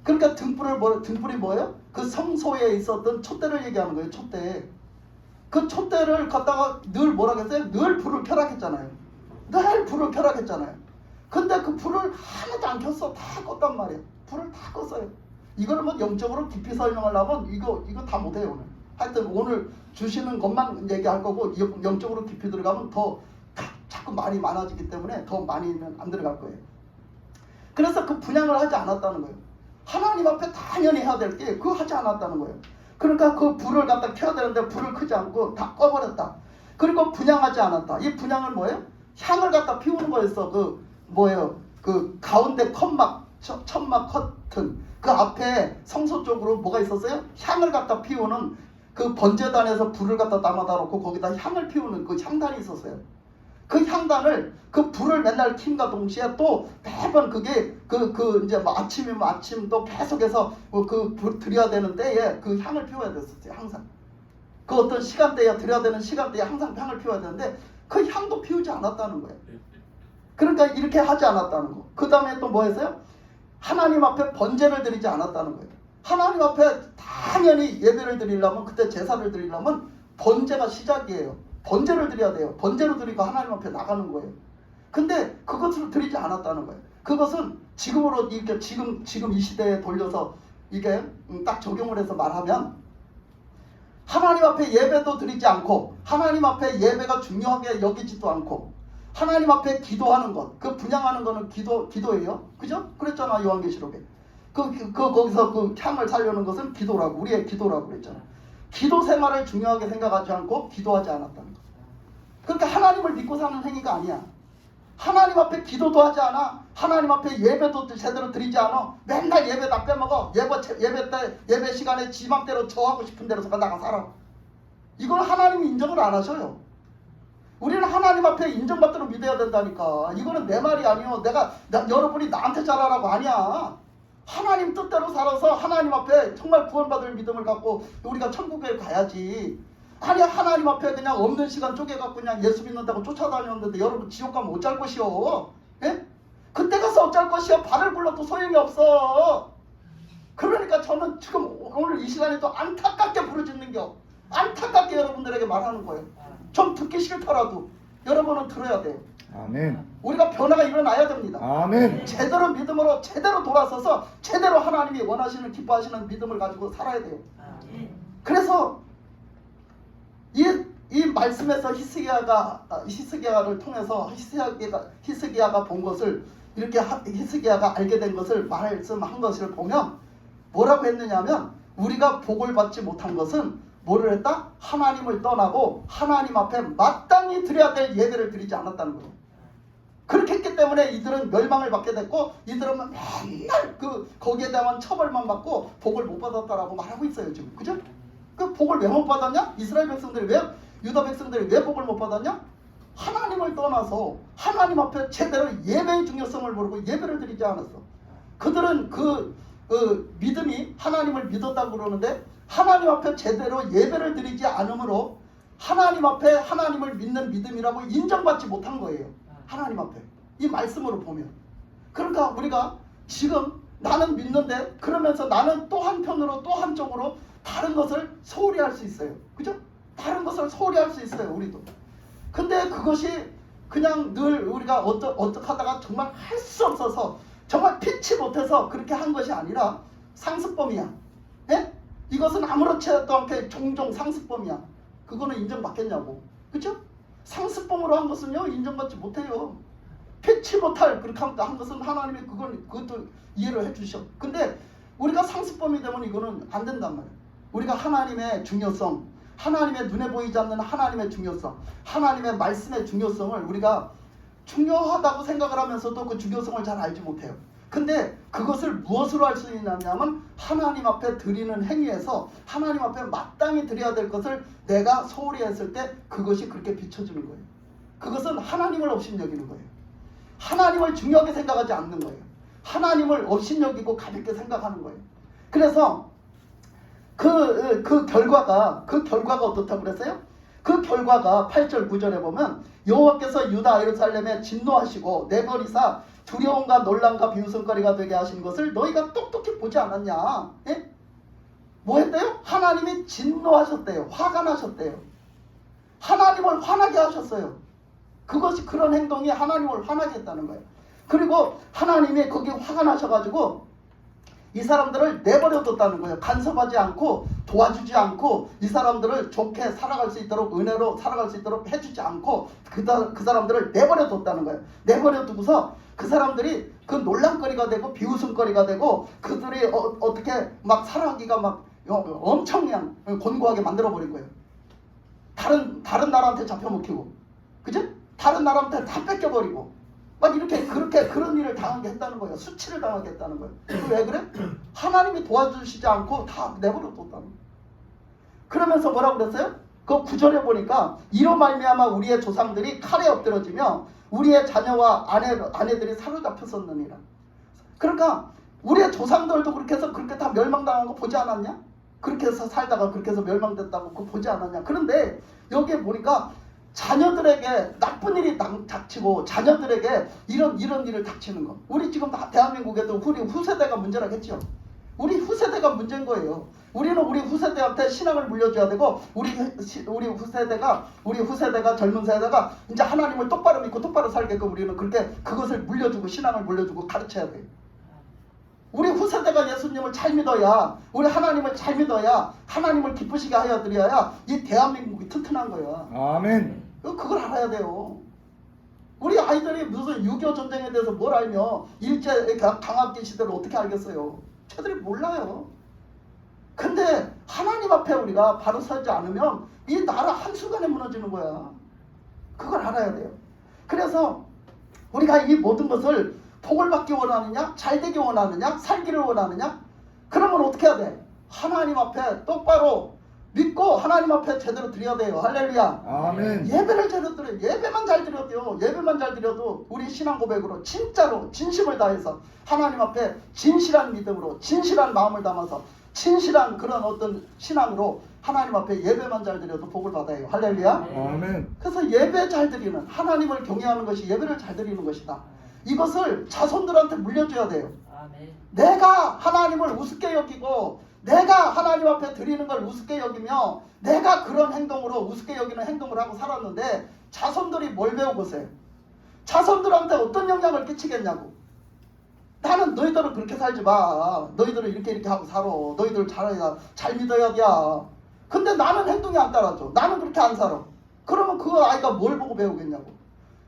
그러니까 등불이 뭐예요? 그 성소에 있었던 촛대를 얘기하는 거예요. 촛대. 그 촛대를 갖다가 늘 뭐라고 했어요? 늘 불을 켜라 했잖아요. 늘 불을 켜라 했잖아요. 근데 그 불을 하나도 안 켰어. 다 껐단 말이에요. 불을 다 껐어요. 이거를 뭐 영적으로 깊이 설명하려면 이거 다 못해요 오늘. 하여튼 오늘 주시는 것만 얘기할 거고 영적으로 깊이 들어가면 더 자꾸 말이 많아지기 때문에 더 많이는 안 들어갈 거예요. 그래서 그 분향을 하지 않았다는 거예요. 하나님 앞에 당연히 해야 될 게 그거 하지 않았다는 거예요. 그러니까 그 불을 갖다 켜야 되는데 불을 켜지 않고 다 꺼버렸다. 그리고 분향하지 않았다. 이 분향은 뭐예요? 향을 갖다 피우는 거였어. 그 가운데 천막 커튼 그 앞에 성소 쪽으로 뭐가 있었어요? 향을 갖다 피우는 그 번제단에서 불을 갖다 담아다 놓고 거기다 향을 피우는 그 향단이 있었어요. 그 향단을 그 불을 맨날 킴과 동시에 또 매번 그게 이제 뭐 아침이면 아침 또 계속해서 그 불 드려야 되는 때에 그 향을 피워야 됐었어요. 항상 그 어떤 시간대에 드려야 되는 시간대에 항상 향을 피워야 되는데 그 향도 피우지 않았다는 거예요. 그러니까 이렇게 하지 않았다는 거. 그 다음에 또 뭐 했어요? 하나님 앞에 번제를 드리지 않았다는 거예요. 하나님 앞에 당연히 예배를 드리려면 그때 제사를 드리려면 번제가 시작이에요. 번제를 드려야 돼요. 번제로 드리고 하나님 앞에 나가는 거예요. 근데 그것을 드리지 않았다는 거예요. 그것은 지금으로 이렇게 지금 이 시대에 돌려서 이게 딱 적용을 해서 말하면 하나님 앞에 예배도 드리지 않고 하나님 앞에 예배가 중요하게 여기지도 않고 하나님 앞에 기도하는 것, 그 분향하는 거는 기도예요. 그죠? 그랬잖아 요한계시록에. 거기서 그 향을 살려는 것은 기도라고, 우리의 기도라고 그랬잖아. 기도 생활을 중요하게 생각하지 않고 기도하지 않았다는 거. 그러니까 하나님을 믿고 사는 행위가 아니야. 하나님 앞에 기도도 하지 않아. 하나님 앞에 예배도 제대로 드리지 않아. 맨날 예배 다 빼먹어. 예배 시간에 지맘대로 저하고 싶은 대로 나가 살아. 이걸 하나님이 인정을 안 하셔요. 우리는 하나님 앞에 인정받도록 믿어야 된다니까. 이거는 내 말이 아니요. 여러분이 나한테 잘하라고 아니야. 하나님 뜻대로 살아서 하나님 앞에 정말 구원받을 믿음을 갖고 우리가 천국에 가야지. 아니 하나님 앞에 그냥 없는 시간 쪼개갖고 그냥 예수 믿는다고 쫓아다녔는데 여러분 지옥 가면 어쩔 것이요? 예? 그때 가서 어쩔 것이요? 발을 굴러도 소용이 없어. 그러니까 저는 지금 오늘 이 시간에 또 안타깝게 부르짖는겨. 안타깝게 여러분들에게 말하는 거예요. 좀 듣기 싫더라도 여러분은 들어야 돼요. 아멘. 우리가 변화가 일어나야 됩니다. 아멘. 제대로 믿음으로 제대로 돌아서서 제대로 하나님이 원하시는 기뻐하시는 믿음을 가지고 살아야 돼요. 그래서 이 이 말씀에서 히스기야를 통해서 히스기야가 본 것을 이렇게 히스기야가 알게 된 것을 말씀한 것을 보면 뭐라고 했느냐면 우리가 복을 받지 못한 것은 뭐를 했다? 하나님을 떠나고 하나님 앞에 마땅히 드려야 될 예배를 드리지 않았다는 거예요. 그렇게 했기 때문에 이들은 멸망을 받게 됐고 이들은 맨날 거기에 대한 처벌만 받고 복을 못 받았다라고 말하고 있어요 지금. 그죠? 그 복을 왜 못 받았냐? 이스라엘 백성들이 유다 백성들이 왜 복을 못 받았냐? 하나님을 떠나서 하나님 앞에 제대로 예배의 중요성을 모르고 예배를 드리지 않았어. 그들은 그 믿음이 하나님을 믿었다고 그러는데 하나님 앞에 제대로 예배를 드리지 않으므로 하나님 앞에 하나님을 믿는 믿음이라고 인정받지 못한 거예요. 하나님 앞에. 이 말씀으로 보면. 그러니까 우리가 지금 나는 믿는데 그러면서 나는 또 한편으로 또 한쪽으로 다른 것을 소홀히 할 수 있어요. 그죠? 다른 것을 소홀히 할 수 있어요. 우리도. 근데 그것이 그냥 늘 우리가 어떻게 하다가 정말 할 수 없어서 정말 피치 못해서 그렇게 한 것이 아니라 상습범이야. 예? 이것은 아무렇지도 않게 종종 상습범이야. 그거는 인정받겠냐고. 그죠? 상습범으로 한 것은요 인정받지 못해요. 피치 못할 그렇게 한 것은 하나님이 그것도 이해를 해주셔. 근데 우리가 상습범이 되면 이거는 안 된단 말이야. 우리가 하나님의 중요성, 하나님의 눈에 보이지 않는 하나님의 중요성, 하나님의 말씀의 중요성을 우리가 중요하다고 생각을 하면서도 그 중요성을 잘 알지 못해요. 근데 그것을 무엇으로 할 수 있냐면 하나님 앞에 드리는 행위에서 하나님 앞에 마땅히 드려야 될 것을 내가 소홀히 했을 때 그것이 그렇게 비춰주는 거예요. 그것은 하나님을 업신여기는 거예요. 하나님을 중요하게 생각하지 않는 거예요. 하나님을 업신여기고 가볍게 생각하는 거예요. 그래서 그 결과가 어떻다고 그랬어요? 그 결과가 8절 9절에 보면 여호와께서 유다 예루살렘에 진노하시고 내버리사 두려움과 놀람과 비웃음거리가 되게 하신 것을 너희가 똑똑히 보지 않았냐? 예? 뭐 했대요? 하나님이 진노하셨대요. 화가 나셨대요. 하나님을 화나게 하셨어요. 그것이 그런 행동이 하나님을 화나게 했다는 거예요. 그리고 하나님이 거기 화가 나셔가지고 이 사람들을 내버려뒀다는 거예요. 간섭하지 않고 도와주지 않고 이 사람들을 좋게 살아갈 수 있도록 은혜로 살아갈 수 있도록 해주지 않고 그 사람들을 내버려뒀다는 거예요. 내버려두고서 그 사람들이 그 논란거리가 되고 비웃음거리가 되고 그들이 어떻게 막 살아가기가 막 엄청 그냥 곤고하게 만들어버린 거예요. 다른 나라한테 잡혀먹히고 그죠? 다른 나라한테 다 뺏겨버리고 막 이렇게 그런 일을 당하게 했다는 거예요. 수치를 당하게 했다는 거예요. 왜 그래? 하나님이 도와주시지 않고 다 내버려뒀다는 거예요. 그러면서 뭐라고 그랬어요? 그 9절에 보니까 이로 말미암아 우리의 조상들이 칼에 엎드러지며 우리의 자녀와 아내들이 사로잡혔었느니라. 그러니까 우리의 조상들도 그렇게 해서 그렇게 다 멸망당한 거 보지 않았냐? 그렇게 해서 살다가 그렇게 해서 멸망됐다고 그거 보지 않았냐? 그런데 여기에 보니까 자녀들에게 나쁜 일이 닥치고 자녀들에게 이런 일을 닥치는 거. 우리 지금 다 대한민국에도 우리 후세대가 문제라겠죠. 우리 후세대가 문제인 거예요. 우리는 우리 후세대한테 신앙을 물려줘야 되고 우리 후세대가 젊은 세대가 이제 하나님을 똑바로 믿고 똑바로 살게끔 우리는 그렇게 그것을 물려주고 신앙을 물려주고 가르쳐야 돼요. 우리 후세대가 예수님을 잘 믿어야 우리 하나님을 잘 믿어야 하나님을 기쁘시게 하여 드려야 이 대한민국이 튼튼한 거야. 아멘. 그걸 알아야 돼요. 우리 아이들이 무슨 6.25 전쟁에 대해서 뭘 알며 일제 강압기 시대를 어떻게 알겠어요? 쟤들이 몰라요. 근데 하나님 앞에 우리가 바로 서지 않으면 이 나라 한순간에 무너지는 거야. 그걸 알아야 돼요. 그래서 우리가 이 모든 것을 복을 받기 원하느냐? 잘되기 원하느냐? 살기를 원하느냐? 그러면 어떻게 해야 돼? 하나님 앞에 똑바로 믿고 하나님 앞에 제대로 드려야 돼요. 할렐루야. 아멘. 예배를 제대로 드려요. 예배만 잘 드려도요. 예배만 잘 드려도 우리 신앙 고백으로 진짜로 진심을 다해서 하나님 앞에 진실한 믿음으로 진실한 마음을 담아서 진실한 그런 어떤 신앙으로 하나님 앞에 예배만 잘 드려도 복을 받아요. 할렐루야. 아멘. 그래서 예배 잘 드리는 하나님을 경외하는 것이 예배를 잘 드리는 것이다. 이것을 자손들한테 물려줘야 돼요. 아멘. 내가 하나님을 우습게 여기고 내가 하나님 앞에 드리는 걸 우습게 여기며 내가 그런 행동으로 우습게 여기는 행동을 하고 살았는데 자손들이 뭘 배워보세요. 자손들한테 어떤 영향을 끼치겠냐고. 나는 너희들은 그렇게 살지 마. 너희들은 이렇게 하고 살아. 너희들 잘 믿어야 돼. 근데 나는 행동이 안 따라줘. 나는 그렇게 안 살아. 그러면 그 아이가 뭘 보고 배우겠냐고.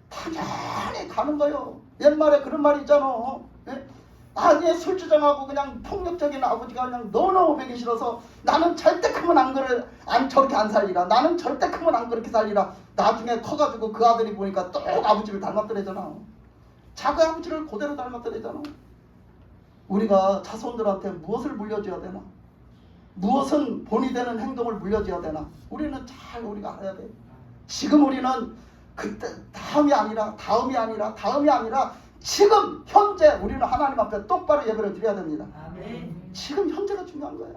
당연히 가는 거요. 옛말에 그런 말이 있잖아. 예? 아니 술주정하고 그냥 폭력적인 아버지가 그냥 너무너무 배기 싫어서 나는 절대 크면 안 저렇게 안 살리라. 나는 절대 크면 안 그렇게 살리라. 나중에 커가지고 그 아들이 보니까 또 아버지를 닮았더래잖아. 자기 아버지를 그대로 닮았더래잖아. 우리가 자손들한테 무엇을 물려줘야 되나? 무엇은 본이 되는 행동을 물려줘야 되나? 우리는 잘 우리가 알아야 돼. 지금 우리는 그때 다음이 아니라 지금 현재 우리는 하나님 앞에 똑바로 예배를 드려야 됩니다. 아멘. 지금 현재가 중요한 거예요.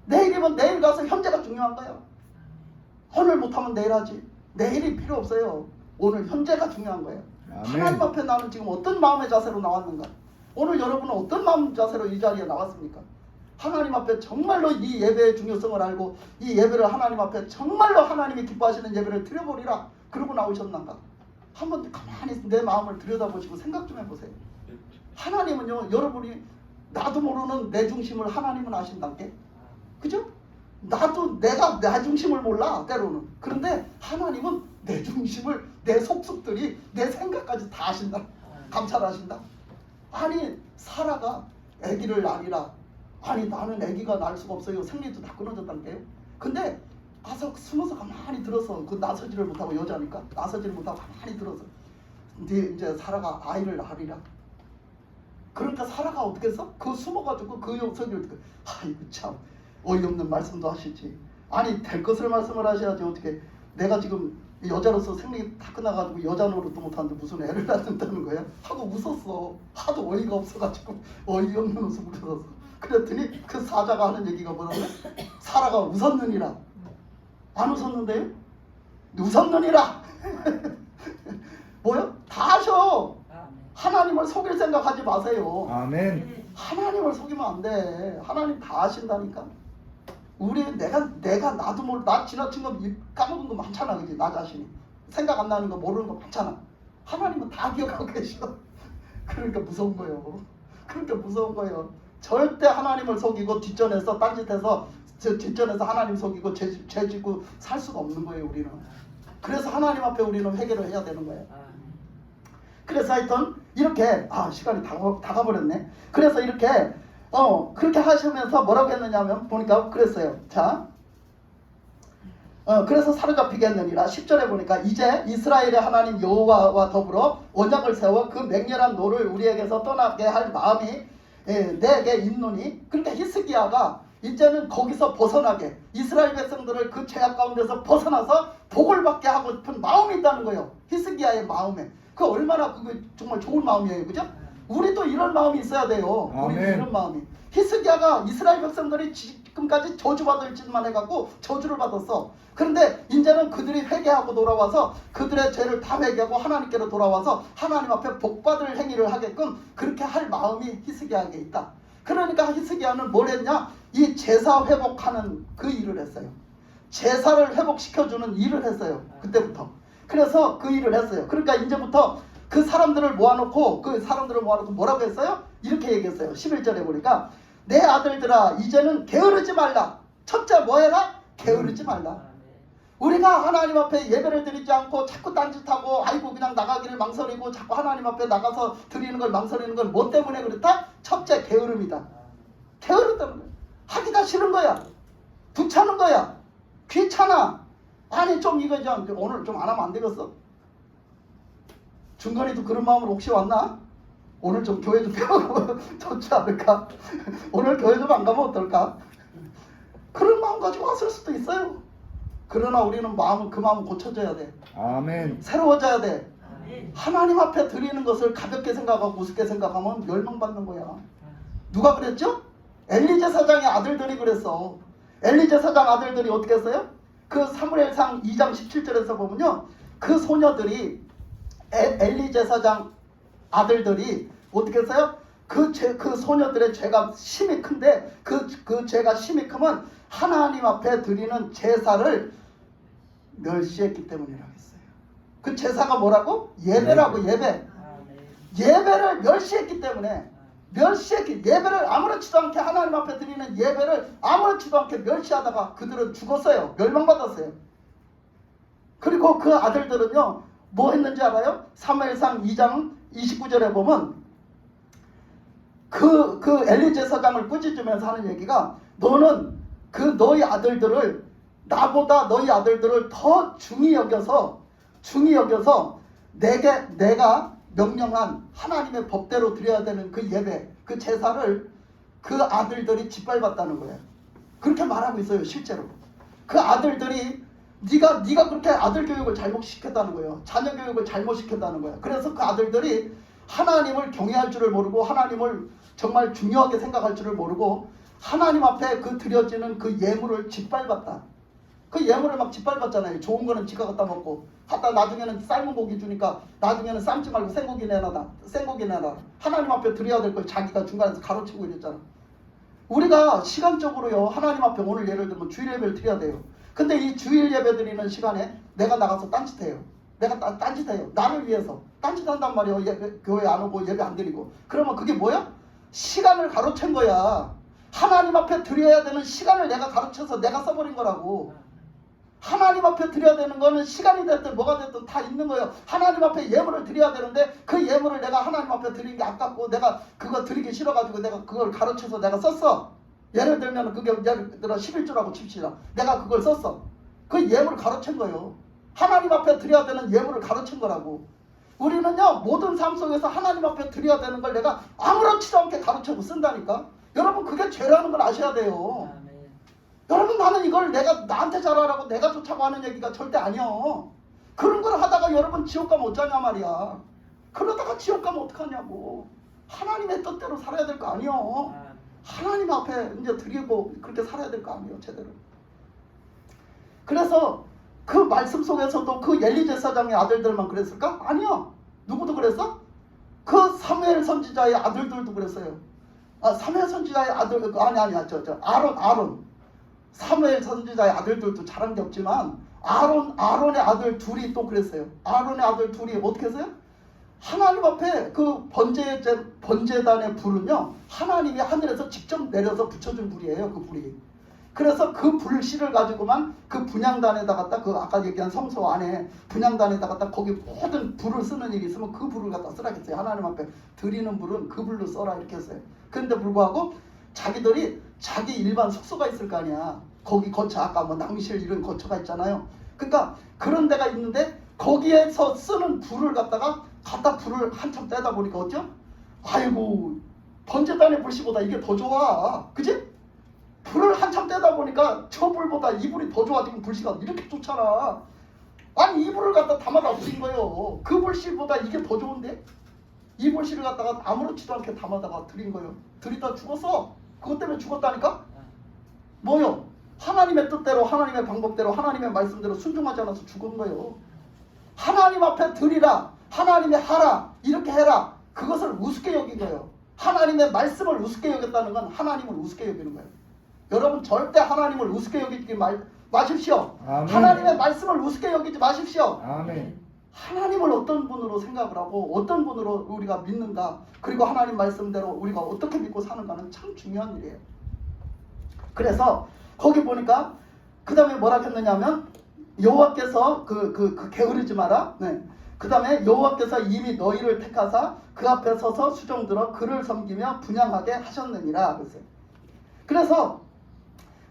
내일이면 내일 가서 현재가 중요한 거예요. 오늘 못하면 내일 하지. 내일이 필요 없어요. 오늘 현재가 중요한 거예요. 아멘. 하나님 앞에 나는 지금 어떤 마음의 자세로 나왔는가? 오늘 여러분은 어떤 마음 자세로 이 자리에 나왔습니까? 하나님 앞에 정말로 이 예배의 중요성을 알고 이 예배를 하나님 앞에 정말로 하나님이 기뻐하시는 예배를 드려보리라 그러고 나오셨는가? 한번 가만히 내 마음을 들여다보시고 생각 좀 해보세요. 하나님은요, 여러분이 나도 모르는 내 중심을 하나님은 아신다께? 그죠? 나도 내가 내 중심을 몰라 때로는. 그런데 하나님은 내 중심을, 내 속속들이, 내 생각까지 다 아신다. 감찰하신다. 아니 사라가 아기를 낳으리라. 아니 나는 아기가 낳을 수가 없어요. 생리도 다 끊어졌다는데요. 근데 가서 숨어서 가만히 들어서, 그 나서지를 못하고 여자니까 나서지를 못하고 가만히 들어서 이제 사라가 아이를 낳으리라. 그러니까 사라가 어떻게 했어? 그 숨어가지고 그 속을 듣고, 아이고 참 어이없는 말씀도 하시지. 아니 될 것을 말씀을 하셔야지. 어떻게 내가 지금 여자로서 생리 다 끝나가지고 여자 노릇도 못하는데 무슨 애를 낳는다는 거야? 하고 웃었어. 하도 어이가 없어가지고 어이없는 웃음을 웃었어. 그랬더니 그 사자가 하는 얘기가 뭐라고요? 사라가 웃었느니라. 안 웃었는데요? 웃었느니라. 뭐요? 다 하셔. 하나님을 속일 생각하지 마세요. 아멘. 하나님을 속이면 안 돼. 하나님 다 아신다니까. 우리 내가 나도 모르 나 지나친 거 까먹은 거 많잖아, 그지? 나 자신이 생각 안 나는 거 모르는 거 많잖아. 하나님은 다 기억하고 계셔. 그러니까 무서운 거예요. 그러니까 무서운 거예요. 절대 하나님을 속이고 뒷전에서 딴짓해서 뒷전에서 하나님 속이고 죄 짓고 살 수가 없는 거예요, 우리는. 그래서 하나님 앞에 우리는 회개를 해야 되는 거예요. 그래서 하여튼 이렇게 시간이 다 가버렸네. 그래서 이렇게 그렇게 하시면서 뭐라고 했느냐면 보니까 그랬어요. 자, 그래서 사로잡히게 했느니라. 10절에 보니까 이제 이스라엘의 하나님 여호와와 더불어 언약을 세워 그 맹렬한 노를 우리에게서 떠나게 할 마음이 내게 있노니. 그러니까 히스기야가 이제는 거기서 벗어나게, 이스라엘 백성들을 그 죄악 가운데서 벗어나서 복을 받게 하고 싶은 마음이 있다는 거예요. 히스기야의 마음에. 그 얼마나 그게 정말 좋은 마음이에요, 그죠? 우리도 이런 마음이 있어야 돼요. 우리도 이런 마음이. 히스기야가 이스라엘 백성들이 지금까지 저주받을 짓만 해갖고 저주를 받았어. 그런데 이제는 그들이 회개하고 돌아와서 그들의 죄를 다 회개하고 하나님께로 돌아와서 하나님 앞에 복받을 행위를 하게끔 그렇게 할 마음이 히스기야에게 있다. 그러니까 히스기야는 뭘 했냐? 이 제사 회복하는 그 일을 했어요. 제사를 회복시켜주는 일을 했어요. 그때부터. 그래서 그 일을 했어요. 그러니까 이제부터 그 사람들을 모아놓고 뭐라고 했어요? 이렇게 얘기했어요. 11절에 보니까 내 아들들아 이제는 게으르지 말라. 첫째 뭐 해라? 게으르지 말라. 우리가 하나님 앞에 예배를 드리지 않고 자꾸 딴짓하고 아이고 그냥 나가기를 망설이고 자꾸 하나님 앞에 나가서 드리는 걸 망설이는 건 뭐 때문에 그렇다? 첫째 게으름이다. 게으름 때문에. 하기가 싫은 거야. 귀찮은 거야. 귀찮아. 아니 좀 이거 오늘 좀 안 하면 안 되겠어? 중간에도 그런 마음으로 혹시 왔나? 오늘 좀 교회 좀 배워가면 좋지 않을까? 오늘 교회 좀 안 가면 어떨까? 그런 마음 가지고 왔을 수도 있어요. 그러나 우리는 그 마음은 고쳐져야 돼. 아멘. 새로워져야 돼. 하나님 앞에 드리는 것을 가볍게 생각하고 우습게 생각하면 멸망받는 거야. 누가 그랬죠? 엘리 제사장의 아들들이 그랬어. 엘리 제사장 아들들이 어떻게 했어요? 그 사무엘상 2장 17절에서 보면요, 그 소녀들이 엘리 제사장 아들들이 어떻게 했어요? 그 소녀들의 죄가 심히 큰데 그 죄가 심히 크면 하나님 앞에 드리는 제사를 멸시했기 때문이라고 했어요. 그 제사가 뭐라고? 예배라고. 예배를 멸시했기 때문에. 예배를 아무렇지도 않게 하나님 앞에 드리는 예배를 아무렇지도 않게 멸시하다가 그들은 죽었어요. 멸망받았어요. 그리고 그 아들들은요 뭐 했는지 알아요? 사무엘상 2장 29절에 보면 그 엘리 제사장을 꾸짖으면서 하는 얘기가 너는 너희 아들들을 나보다 너희 아들들을 더 중히 여겨서 내가 명령한 하나님의 법대로 드려야 되는 그 예배, 그 제사를 그 아들들이 짓밟았다는 거예요. 그렇게 말하고 있어요. 실제로 그 아들들이 네가 그렇게 아들 교육을 잘못 시켰다는 거예요. 자녀 교육을 잘못 시켰다는 거예요. 그래서 그 아들들이 하나님을 경외할 줄을 모르고 하나님을 정말 중요하게 생각할 줄을 모르고 하나님 앞에 그 드려지는 그 예물을 짓밟았다. 그 예물을 막 짓밟았잖아요. 좋은 거는 지가 갖다 먹고 갖다 나중에는 삶은 고기 주니까 나중에는 삶지 말고 생고기 내놔라. 하나님 앞에 드려야 될 걸 자기가 중간에서 가로치고 이랬잖아. 우리가 시간적으로요 하나님 앞에 오늘 예를 들면 주일 예배를 드려야 돼요. 근데 이 주일 예배 드리는 시간에 내가 나가서 딴짓해요. 나를 위해서 딴짓한단 말이에요. 교회 안 오고 예배 안 드리고. 그러면 그게 뭐야? 시간을 가로챈 거야. 하나님 앞에 드려야 되는 시간을 내가 가로채서 내가 써버린 거라고. 하나님 앞에 드려야 되는 거는 시간이 됐든 뭐가 됐든 다 있는 거예요. 하나님 앞에 예물을 드려야 되는데 그 예물을 내가 하나님 앞에 드리는 게 아깝고 내가 그거 드리기 싫어가지고 내가 그걸 가로채서 내가 썼어. 예를 들면 그게 예를 들어 11조라고 칩시다. 내가 그걸 썼어. 그 예물을 가로챈 거예요. 하나님 앞에 드려야 되는 예물을 가로챈 거라고. 우리는요 모든 삶 속에서 하나님 앞에 드려야 되는 걸 내가 아무렇지도 않게 가로채고 쓴다니까. 여러분 그게 죄라는 걸 아셔야 돼요. 여러분 나는 이걸 내가 나한테 잘하라고 내가 좋다고 하는 얘기가 절대 아니요. 그런 걸 하다가 여러분 지옥 가면 어쩌냐 말이야. 그러다가 지옥 가면 어떡하냐고. 하나님의 뜻대로 살아야 될 거 아니요. 하나님 앞에 이제 드리고 그렇게 살아야 될 거 아니에요. 제대로. 그래서 그 말씀 속에서도 그 엘리 제사장의 아들들만 그랬을까? 아니요. 누구도 그랬어? 그 사무엘 선지자의 아들들도 그랬어요. 사무엘 선지자의 아들 아론 사무엘 선지자의 아들들도 잘한 게 없지만 아론의 아들 둘이 또 그랬어요. 아론의 아들 둘이 어떻게 했어요? 하나님 앞에 그 번제단의 불은요 하나님이 하늘에서 직접 내려서 붙여준 불이에요. 그 불이. 그래서 그 불씨를 가지고만 그 분향단에다 갖다 그 아까 얘기한 성소 안에 분향단에다 갖다 거기 모든 불을 쓰는 일이 있으면 그 불을 갖다 쓰라겠어요. 하나님 앞에 드리는 불은 그 불로 써라 이렇게 했어요. 그런데 불구하고 자기들이 자기 일반 숙소가 있을 거 아니야. 거기 거처 아까 뭐 낭실 이런 거처가 있잖아요. 그러니까 그런 데가 있는데 거기에서 쓰는 불을 갖다 불을 한참 떼다 보니까 어때요? 아이고 번제단의 불씨보다 이게 더 좋아. 그지? 불을 한참 떼다 보니까 저 불보다 이 불이 더 좋아. 지금 불씨가 이렇게 좋잖아. 아니 이 불을 갖다 담아다 드린 거예요. 그 불씨보다 이게 더 좋은데 이 불씨를 갖다가 아무렇지도 않게 담아다가 드린 거예요. 드리다 죽었어. 그것 때문에 죽었다니까? 뭐요? 하나님의 뜻대로 하나님의 방법대로 하나님의 말씀대로 순종하지 않아서 죽은 거예요. 하나님 앞에 드리라. 하나님의 하라. 이렇게 해라. 그것을 우습게 여긴 거예요. 하나님의 말씀을 우습게 여겼다는 건 하나님을 우습게 여기는 거예요. 여러분 절대 하나님을 우습게 여기지 마십시오. 아멘. 하나님의 말씀을 우습게 여기지 마십시오. 아멘. 하나님을 어떤 분으로 생각을 하고 어떤 분으로 우리가 믿는가, 그리고 하나님 말씀대로 우리가 어떻게 믿고 사는가는 참 중요한 일이에요. 그래서 거기 보니까 그 다음에 뭐라 했느냐면 여호와께서 게으르지 마라. 네. 그 다음에 여호와께서 이미 너희를 택하사 그 앞에 서서 수종들어 그를 섬기며 분향하게 하셨느니라 그랬어요. 그래서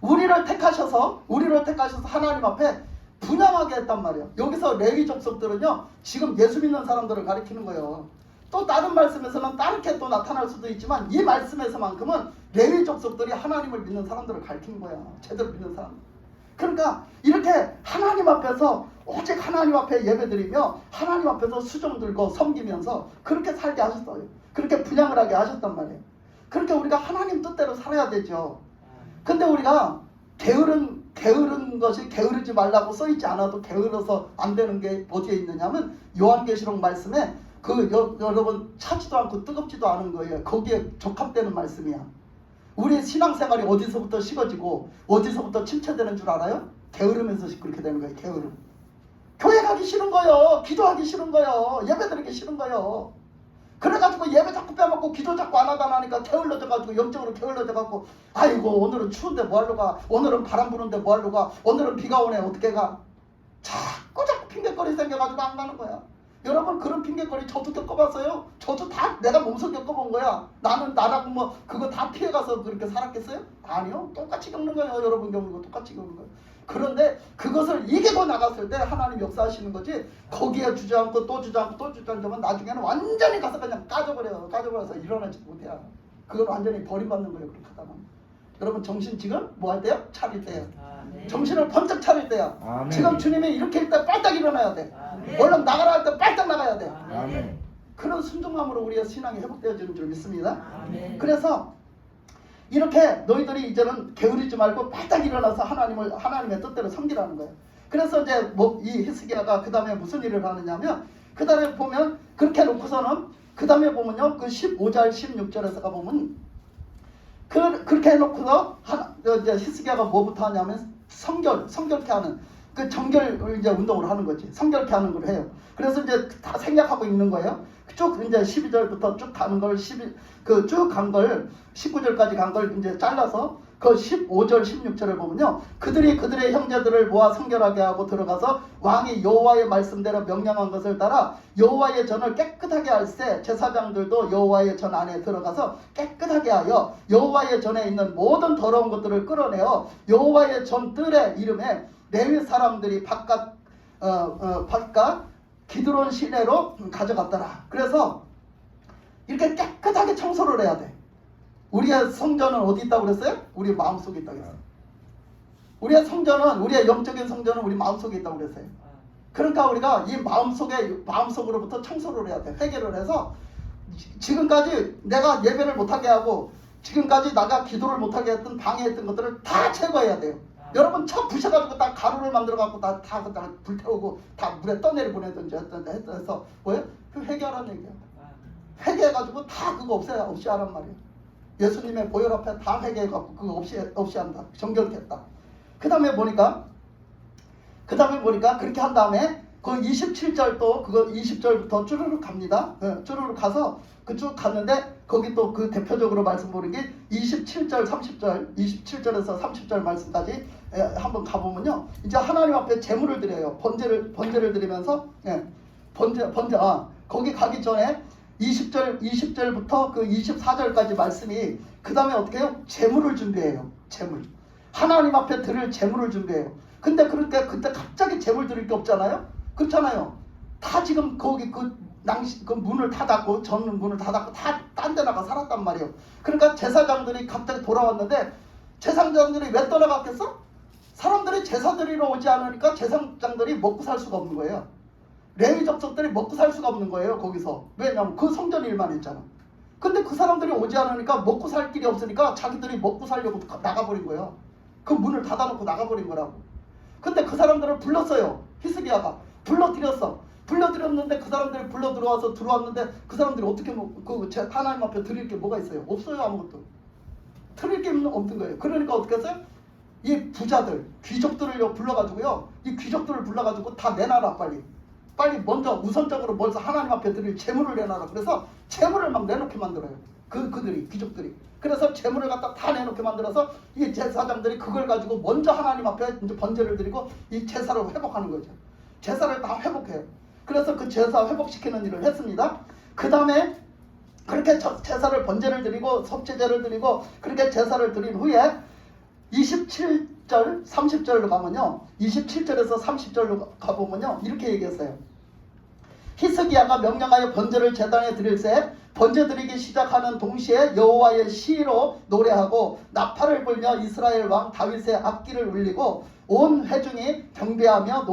우리를 택하셔서 하나님 앞에 분향하게 했단 말이에요. 여기서 레위 족속들은요 지금 예수 믿는 사람들을 가리키는 거예요. 또 다른 말씀에서는 다르게 또 나타날 수도 있지만 이 말씀에서만큼은 레위 족속들이 하나님을 믿는 사람들을 가리키는 거야. 제대로 믿는 사람. 그러니까 이렇게 하나님 앞에서 오직 하나님 앞에 예배드리며 하나님 앞에서 수종 들고 섬기면서 그렇게 살게 하셨어요. 그렇게 분향을 하게 하셨단 말이에요. 그렇게 우리가 하나님 뜻대로 살아야 되죠. 근데 우리가 게으른 것이 게으르지 말라고 써있지 않아도 게으러서 안 되는 게 어디에 있느냐면 요한계시록 말씀에 여러분 차지도 않고 뜨겁지도 않은 거예요. 거기에 적합되는 말씀이야. 우리의 신앙생활이 어디서부터 식어지고 어디서부터 침체되는 줄 알아요? 게으르면서 그렇게 되는 거예요. 게으름. 교회 가기 싫은 거예요. 기도하기 싫은 거예요. 예배드리기 싫은 거예요. 그래가지고 예배 자꾸 빼먹고 기도 자꾸 안 하다 나니까 게을러져가지고 영적으로 게을러져가지고 아이고 오늘은 추운데 뭐하러 가, 오늘은 바람 부는데 뭐하러 가, 오늘은 비가 오네 어떻게 가. 자꾸 핑계거리 생겨가지고 안 가는 거야. 여러분 그런 핑계거리 저도 겪어봤어요. 저도 다 내가 몸소 겪어본 거야. 나는 나라고 뭐 그거 다 피해가서 그렇게 살았겠어요? 아니요. 똑같이 겪는 거예요. 여러분 겪는 거 똑같이 겪는 거예요. 그런데 그것을 이기고 나갔을 때 하나님 역사하시는 거지, 거기에 주저앉고 또 주저앉고 또 주저앉으면 나중에는 완전히 가서 그냥 까져버려요. 까져버려서 일어나지 못해요. 그건 완전히 버림받는 거예요. 그렇게 하다 보면. 여러분 정신 지금 뭐 할 때요? 차릴 때요. 정신을 번쩍 차릴 때야. 아멘. 지금 주님이 이렇게 할 때 빨딱 일어나야 돼. 얼른 나가라 할 때 빨딱 나가야 돼. 아멘. 그런 순종함으로 우리의 신앙이 회복되어지는 줄 믿습니다. 아멘. 그래서 이렇게 너희들이 이제는 게으르지 말고 빨딱 일어나서 하나님의 뜻대로 섬기라는 거예요. 그래서 이제 뭐 이 히스기야가 그 다음에 무슨 일을 하느냐면, 그 다음에 보면 그렇게 놓고서는 그 다음에 보면요, 그 15절 16절에서 가보면 그렇게 해놓고서 이제 히스기야가 뭐부터 하냐면 성결케 하는 그 정결 이제 운동을 하는 거지. 성결케 하는 걸 해요. 그래서 이제 다 생략하고 있는 거예요. 쭉 이제 12절부터 쭉 가는 걸 쭉 간 걸 19절까지 간 걸 이제 잘라서 그 15절 16절을 보면요, 그들이 그들의 형제들을 모아 성결하게 하고 들어가서 왕이 여호와의 말씀대로 명령한 것을 따라 여호와의 전을 깨끗하게 할세 제사장들도 여호와의 전 안에 들어가서 깨끗하게 하여 여호와의 전에 있는 모든 더러운 것들을 끌어내어 여호와의 전 뜰의 이름에 레위 사람들이 바깥 기드론 시내로 가져갔더라. 그래서 이렇게 깨끗하게 청소를 해야 돼. 우리의 성전은 어디 있다고 그랬어요? 우리 마음속에 있다고 그랬어요. 우리의 성전은, 우리의 영적인 성전은 우리 마음속에 있다고 그랬어요. 그러니까 우리가 이 마음속으로부터 청소를 해야 돼. 회개를 해서 지금까지 내가 예배를 못하게 하고 지금까지 내가 기도를 못하게 했던 방해했던 것들을 다 제거해야 돼요. 여러분 차 부셔가지고 다 가루를 만들어갖고 다 불태우고 다 물에 떠내려 보내든지 해서 뭐예요? 그 회개하라는 얘기야. 회개해가지고 다 그거 없이 하란 말이에요. 예수님의 보혈 앞에 다 회개해갖고 그거 없이 한다. 정결했다. 그 다음에 보니까 그렇게 한 다음에 그 27절도 그거 20절부터 쭈르륵 갑니다. 쭈르륵 가서 그쭉 갔는데 거기 또 그 대표적으로 말씀 보는 게 27절 30절 27절에서 30절 말씀까지 한번 가보면요, 이제 하나님 앞에 제물을 드려요. 번제를 드리면서 거기 가기 전에 20절부터 그 24절까지 말씀이 그 다음에 어떻게 해요? 제물을 준비해요. 제물. 하나님 앞에 드릴 제물을 준비해요. 근데 그때 갑자기 제물 드릴 게 없잖아요. 그렇잖아요. 다 지금 거기 그 문을 다 닫고 전 문을 다 닫고 다 딴 데 나가 살았단 말이에요. 그러니까 제사장들이 갑자기 돌아왔는데 제사장들이 왜 떠나갔겠어? 사람들이 제사 드리러 오지 않으니까 제사장들이 먹고 살 수가 없는 거예요. 레위 족속들이 먹고 살 수가 없는 거예요. 거기서. 왜냐면 그 성전 일만 했잖아. 근데 그 사람들이 오지 않으니까 먹고 살 길이 없으니까 자기들이 먹고 살려고 나가버린 거예요. 그 문을 닫아놓고 나가버린 거라고. 근데 그 사람들을 불렀어요. 히스기야가 불러들였는데 그 사람들이 들어왔는데 그 사람들이 어떻게 하나님 앞에 드릴 게 뭐가 있어요? 없어요. 아무것도 드릴 게 없는 거예요. 그러니까 어떻게 했어요? 이 부자들 귀족들을 불러가지고요, 이 귀족들을 불러가지고 다 내놔라. 빨리 먼저 우선적으로 먼저 하나님 앞에 드릴 제물을 내놔라. 그래서 제물을 막 내놓게 만들어요. 귀족들이. 그래서 제물을 갖다 다 내놓게 만들어서 이 제사장들이 그걸 가지고 먼저 하나님 앞에 이제 번제를 드리고 이 제사를 회복하는 거죠. 제사를 다 회복해요. 그래서 그 제사 회복시키는 일을 했습니다. 그 다음에 그렇게 제사를 번제를 드리고 속죄제를 드리고 그렇게 제사를 드린 후에 27절 30절로 가면요, 27절에서 30절로 가보면요, 이렇게 얘기했어요. 히스기야가 명령하여 번제를 제단에 드릴새 번제 드리기 시작하는 동시에 여호와의 시로 노래하고 나팔을 불며 이스라엘 왕 다윗의 악기를 울리고 온 회중이 경배하며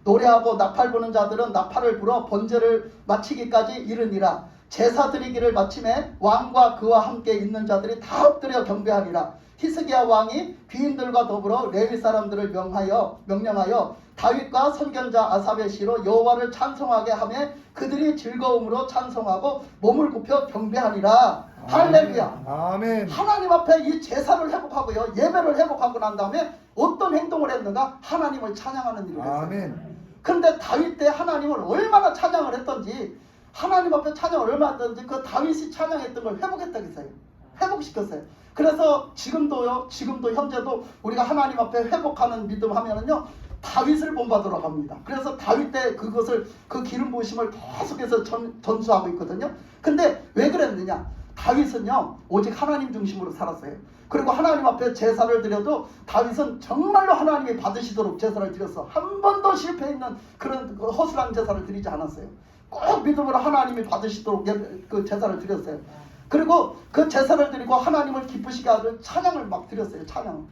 노래하고 나팔 부는 자들은 나팔을 불어 번제를 마치기까지 이르니라. 제사 드리기를 마침에 왕과 그와 함께 있는 자들이 다 엎드려 경배하니라. 히스기야 왕이 귀인들과 더불어 레위 사람들을 명령하여 다윗과 선견자 아삽의 시로 여호와를 찬송하게 하며 그들이 즐거움으로 찬송하고 몸을 굽혀 경배하니라. 할렐루야. 아멘. 하나님 앞에 이 제사를 회복하고요, 예배를 회복하고 난 다음에 어떤 행동을 했는가? 하나님을 찬양하는 일을 했어요. 아멘. 근데 다윗 때 하나님을 얼마나 찬양을 했던지, 하나님 앞에 찬양을 얼마나 했던지 그 다윗이 찬양했던 걸 회복했다겠어요. 회복시켰어요. 그래서 지금도 현재도 우리가 하나님 앞에 회복하는 믿음 하면은요, 다윗을 본받으러 갑니다. 그래서 다윗 때 그것을 그 기름 부으심을 계속해서 전수하고 있거든요. 근데 왜 그랬느냐? 다윗은요 오직 하나님 중심으로 살았어요. 그리고 하나님 앞에 제사를 드려도 다윗은 정말로 하나님이 받으시도록 제사를 드렸어. 한 번도 실패 있는 그런 허술한 제사를 드리지 않았어요. 꼭 믿음으로 하나님이 받으시도록 그 제사를 드렸어요. 그리고 그 제사를 드리고 하나님을 기쁘시게 하는 찬양을 막 드렸어요. 찬양.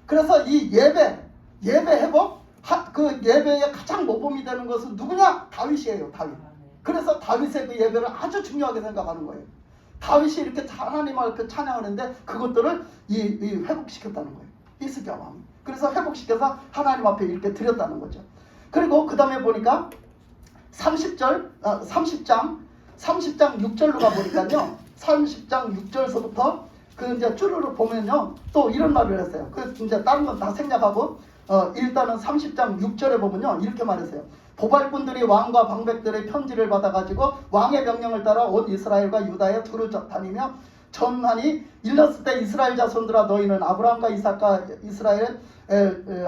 그래서 이 예배 회복, 그 예배의 가장 모범이 되는 것은 누구냐? 다윗이에요. 다윗. 그래서 다윗의 그 예배를 아주 중요하게 생각하는 거예요. 다윗이 이렇게 하나님 앞에 찬양하는데 그것들을 회복시켰다는 거예요. 히스기야 왕이. 그래서 회복시켜서 하나님 앞에 이렇게 드렸다는 거죠. 그리고 그 다음에 보니까 30장 6절로 가보니까요. 30장 6절서부터 그 이제 쭈루루 보면요. 또 이런 말을 했어요. 그 이제 다른 건 다 생략하고 일단은 30장 6절에 보면요. 이렇게 말했어요. 보발꾼들이 왕과 방백들의 편지를 받아가지고 왕의 명령을 따라 온 이스라엘과 유다에 두루 다니며 전하니 일렀을 때 이스라엘 자손들아 너희는 아브라함과 이삭과 이스라엘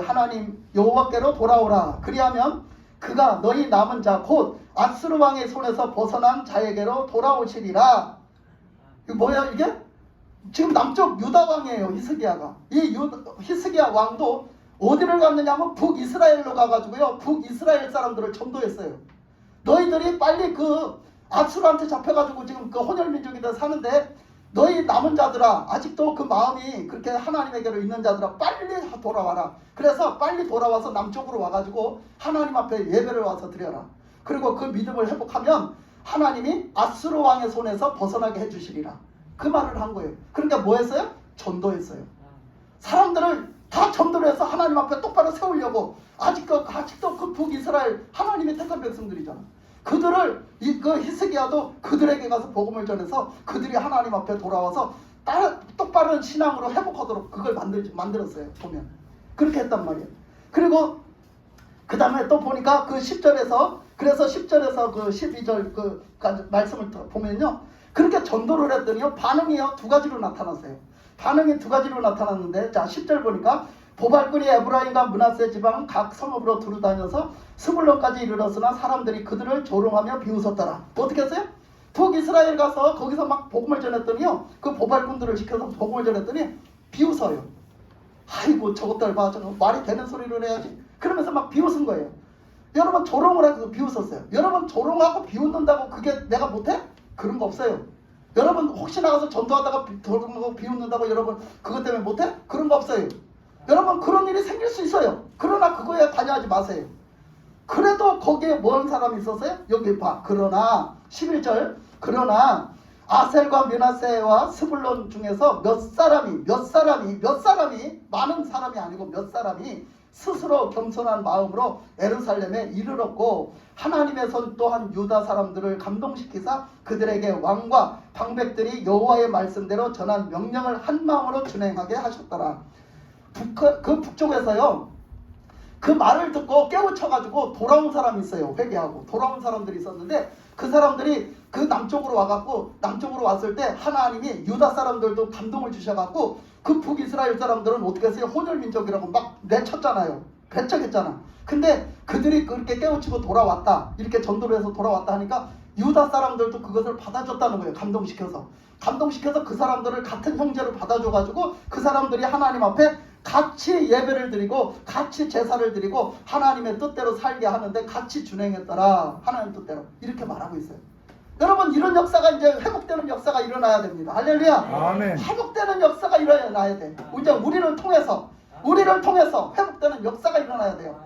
하나님 여호와께로 돌아오라. 그리하면 그가 너희 남은 자 곧 아스루 왕의 손에서 벗어난 자에게로 돌아오시리라. 이거 뭐야 이게? 지금 남쪽 유다 왕이에요. 히스기야가. 이 히스기야 왕도 어디를 갔느냐 하면 북이스라엘로 가가지고요. 북이스라엘 사람들을 전도했어요. 너희들이 빨리 그 아수르한테 잡혀가지고 지금 그 혼혈민족이다 사는데 너희 남은 자들아 아직도 그 마음이 그렇게 하나님에게로 있는 자들아 빨리 돌아와라. 그래서 빨리 돌아와서 남쪽으로 와가지고 하나님 앞에 예배를 와서 드려라. 그리고 그 믿음을 회복하면 하나님이 아수르 왕의 손에서 벗어나게 해주시리라. 그 말을 한 거예요. 그러니까 뭐 했어요? 전도했어요. 사람들을 다 전도를 해서 하나님 앞에 똑바로 세우려고 아직도 그 북이스라엘 하나님의 택한 백성들이잖아. 그들을 그 히스기야도 그들에게 가서 복음을 전해서 그들이 하나님 앞에 돌아와서 똑바른 신앙으로 회복하도록 그걸 만들었어요. 보면 그렇게 했단 말이에요. 그리고 그 다음에 또 보니까 그 10절에서 그래서 10절에서 그 12절 그 말씀을 보면요. 그렇게 전도를 했더니요. 반응이요. 두 가지로 나타났어요. 반응이 두 가지로 나타났는데 자 10절 보니까 보발꾼이 에브라임과 므낫세 지방 각 성읍으로 두루 다녀서 스불론까지 이르렀으나 사람들이 그들을 조롱하며 비웃었더라. 어떻게 했어요? 북이스라엘 가서 거기서 막 복음을 전했더니요. 그 보발꾼들을 시켜서 복음을 전했더니 비웃어요. 아이고 저것들 봐. 저거 말이 되는 소리를 해야지. 그러면서 막 비웃은 거예요. 여러분 조롱을 하고 비웃었어요. 여러분 조롱하고 비웃는다고 그게 내가 못해? 그런 거 없어요. 여러분 혹시 나가서 전도하다가 조롱하고 비웃는다고 여러분 그것 때문에 못해? 그런 거 없어요. 여러분 그런 일이 생길 수 있어요. 그러나 그거에 관여하지 마세요. 그래도 거기에 뭔 사람이 있었어요? 여기 봐. 그러나 11절 그러나 아셀과 므낫세와 스불론 중에서 몇 사람이 많은 사람이 아니고 몇 사람이 스스로 겸손한 마음으로 예루살렘에 이르렀고 하나님의 손 또한 유다 사람들을 감동시키사 그들에게 왕과 방백들이 여호와의 말씀대로 전한 명령을 한 마음으로 준행하게 하셨더라. 그 북쪽에서요. 그 말을 듣고 깨우쳐가지고 돌아온 사람이 있어요. 회개하고 돌아온 사람들이 있었는데 그 사람들이 그 남쪽으로 와갖고 남쪽으로 왔을 때 하나님이 유다 사람들도 감동을 주셔갖고 그 북이스라엘 사람들은 어떻게 했어요? 혼혈민족이라고 막 내쳤잖아요. 배척했잖아. 근데 그들이 그렇게 깨우치고 돌아왔다. 이렇게 전도를 해서 돌아왔다 하니까 유다 사람들도 그것을 받아줬다는 거예요. 감동시켜서 그 사람들을 같은 형제로 받아줘가지고 그 사람들이 하나님 앞에 같이 예배를 드리고 같이 제사를 드리고 하나님의 뜻대로 살게 하는데 같이 준행했더라. 하나님 뜻대로 이렇게 말하고 있어요. 여러분 이런 역사가 이제 회복되는 역사가 일어나야 됩니다. 할렐루야. 아멘. 회복되는 역사가 일어나야 돼. 이제 우리를 통해서 회복되는 역사가 일어나야 돼요.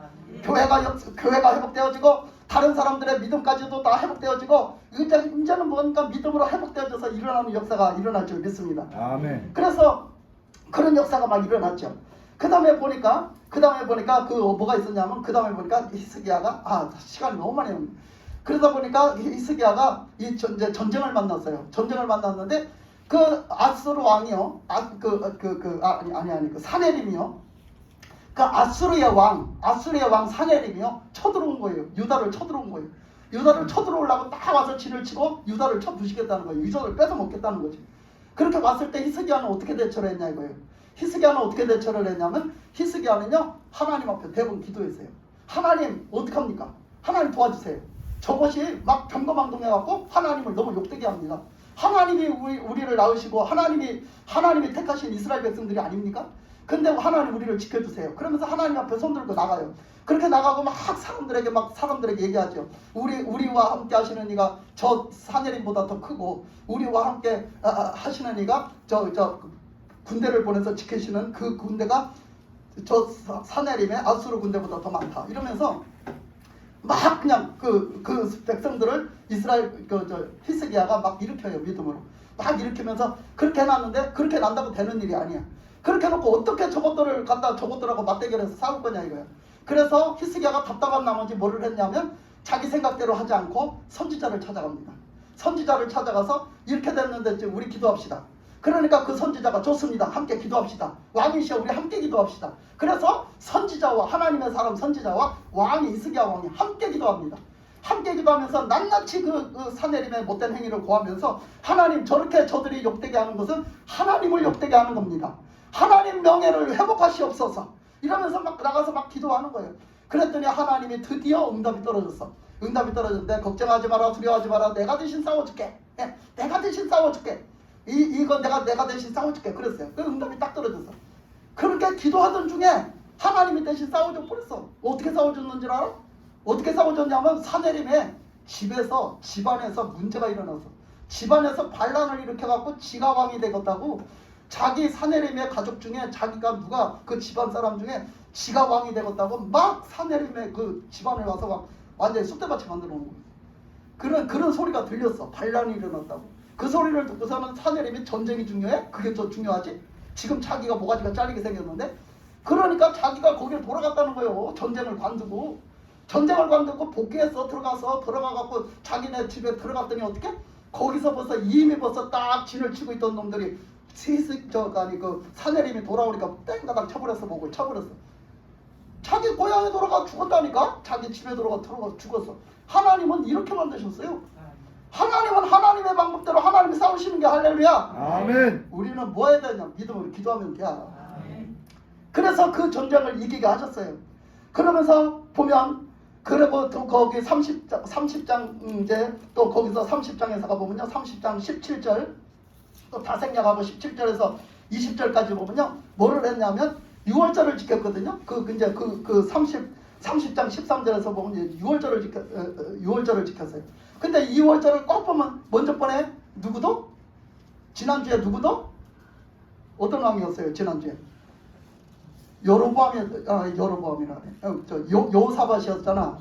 교회가 회복되어지고 다른 사람들의 믿음까지도 다 회복되어지고 이제는 뭔가 믿음으로 회복되어져서 일어나는 역사가 일어날 줄 믿습니다. 아멘. 그래서 그런 역사가 막 일어났죠. 그 다음에 보니까 그 뭐가 있었냐면 그 다음에 보니까 히스기야가 시간이 너무 많이 합니다. 그러다 보니까 히스기야가 이제 전쟁을 만났어요. 전쟁을 만났는데 그 아수르 왕이요, 그 사네림이요, 그 아수르의 왕 사네림이요 쳐들어온 거예요. 유다를 쳐들어온 거예요. 유다를 쳐들어오려고 딱 와서 진을 치고 유다를 쳐 부시겠다는 거예요. 유다를 뺏어 먹겠다는 거지. 그렇게 왔을 때 히스기야는 어떻게 대처를 했냐 이거예요. 히스기야는 어떻게 대처를 했냐면 히스기야는요 하나님 앞에 대부분 기도했어요. 하나님 어떡합니까? 하나님 도와주세요. 저것이 막 경거망동해갖고 하나님을 너무 욕되게 합니다. 하나님이 우리를 낳으시고 하나님이 택하신 이스라엘 백성들이 아닙니까? 근데 하나님 우리를 지켜주세요. 그러면서 하나님 앞에 손들고 나가요. 그렇게 나가고 막 사람들에게 얘기하죠. 우리와 함께 하시는 이가 저 사내림보다 더 크고 우리와 함께 하시는 이가 저 군대를 보내서 지키시는 그 군대가 저 사내림의 아수르 군대보다 더 많다. 이러면서 막 그냥 그 백성들을 이스라엘 히스기야가 막 일으켜요. 믿음으로 막 일으키면서 그렇게 해놨는데 그렇게 난다고 되는 일이 아니야. 그렇게 해놓고 어떻게 저것들하고 맞대결해서 싸울 거냐 이거야. 그래서 히스기야가 답답한 나머지 뭐를 했냐면 자기 생각대로 하지 않고 선지자를 찾아갑니다. 선지자를 찾아가서 이렇게 됐는데 이제 우리 기도합시다. 그러니까 그 선지자가 좋습니다. 함께 기도합시다. 왕이시여 우리 함께 기도합시다. 그래서 선지자와 하나님의 사람 선지자와 왕이 히스기야 왕이 함께 기도합니다. 함께 기도하면서 낱낱이 그 사내림의 못된 행위를 고하면서 하나님 저렇게 저들이 욕되게 하는 것은 하나님을 욕되게 하는 겁니다. 하나님 명예를 회복하시옵소서 이러면서 막 나가서 막 기도하는 거예요. 그랬더니 하나님이 드디어 응답이 떨어졌어. 응답이 떨어졌는데 걱정하지 마라 두려워하지 마라 내가 대신 싸워줄게. 내가 대신 싸워줄게. 이거 내가 대신 싸워줄게 그랬어요. 그 응답이 딱 떨어졌어. 그렇게 기도하던 중에 하나님이 대신 싸워줘 버렸어. 어떻게 싸워줬는지 알아? 어떻게 싸워줬냐면 사내림의 집안에서 문제가 일어나서 집안에서 반란을 일으켜갖고 지가 왕이 되겠다고 자기 사내림의 가족 중에 자기가 누가 그 집안 사람 중에 지가 왕이 되겠다고 막 사내림의 그 집안에 와서 막 완전히 쑥대밭에 만들어 놓은 거예요. 그런 소리가 들렸어. 반란이 일어났다고. 그 소리를 듣고서는 사내림이 전쟁이 중요해? 그게 더 중요하지? 지금 자기가 모가지가 잘리게 생겼는데 그러니까 자기가 거기를 돌아갔다는 거예요. 전쟁을 관두고 복귀해서 들어가갖고 자기네 집에 들어갔더니 어떻게? 거기서 이미 딱 진을 치고 있던 놈들이 그 사내림이 돌아오니까 땡가닥 쳐버렸어. 목을 쳐버렸어. 자기 고향에 돌아가 죽었다니까? 자기 집에 들어가 죽었어. 하나님은 이렇게 만드셨어요. 하나님은 하나님의 방법대로 하나님이 싸우시는 게 할렐루야. 아멘. 우리는 뭐 해야 되냐? 믿음으로 기도하면 돼. 그래서 그 전쟁을 이기게 하셨어요. 그러면서 보면 그리고 또 거기 30장 이제 또 거기서 30장에서 가보면요. 30장 17절 또 다 생략하고 17절에서 20절까지 보면요. 뭐를 했냐면 6월절을 지켰거든요. 이제 그 30장 13절에서 보면 6월절을 지켰어요. 근데 2월절을 꼭 보면 먼저 번에 누구도? 지난주에 누구도? 어떤 왕이었어요? 지난주에 여로보암이라네. 여호사밧이었잖아.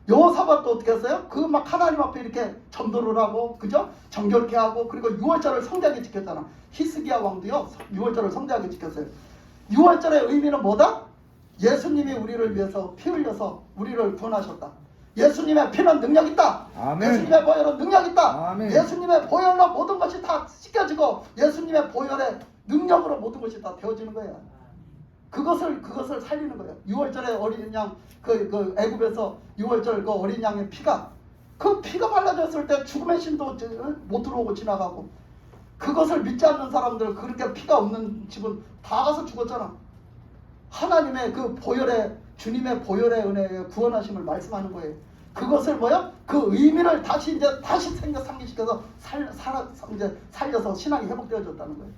여호사밧도 어떻게 했어요? 그 막 하나님 앞에 이렇게 전도를 하고 그죠? 정결케 하고 그리고 6월절을 성대하게 지켰잖아. 히스기야 왕도요 6월절을 성대하게 지켰어요. 6월절의 의미는 뭐다? 예수님이 우리를 위해서 피 흘려서 우리를 구원하셨다. 예수님의 피는 능력 있다. 아멘. 예수님의 보혈은 능력 있다. 아멘. 예수님의 보혈로 모든 것이 다 씻겨지고 예수님의 보혈의 능력으로 모든 것이 다 되어지는 거야. 그것을 살리는 거예요. 6월절에 어린 양 그 애굽에서 6월절 그 어린 양의 피가 발라졌을 때 죽음의 신도 못 들어오고 지나가고 그것을 믿지 않는 사람들 그렇게 피가 없는 집은 다 가서 죽었잖아. 하나님의 그 주님의 보혈의 은혜에 구원하심을 말씀하는 거예요. 그것을 그 의미를 다시 상기시켜서 살려서 신앙이 회복되어졌다는 거예요.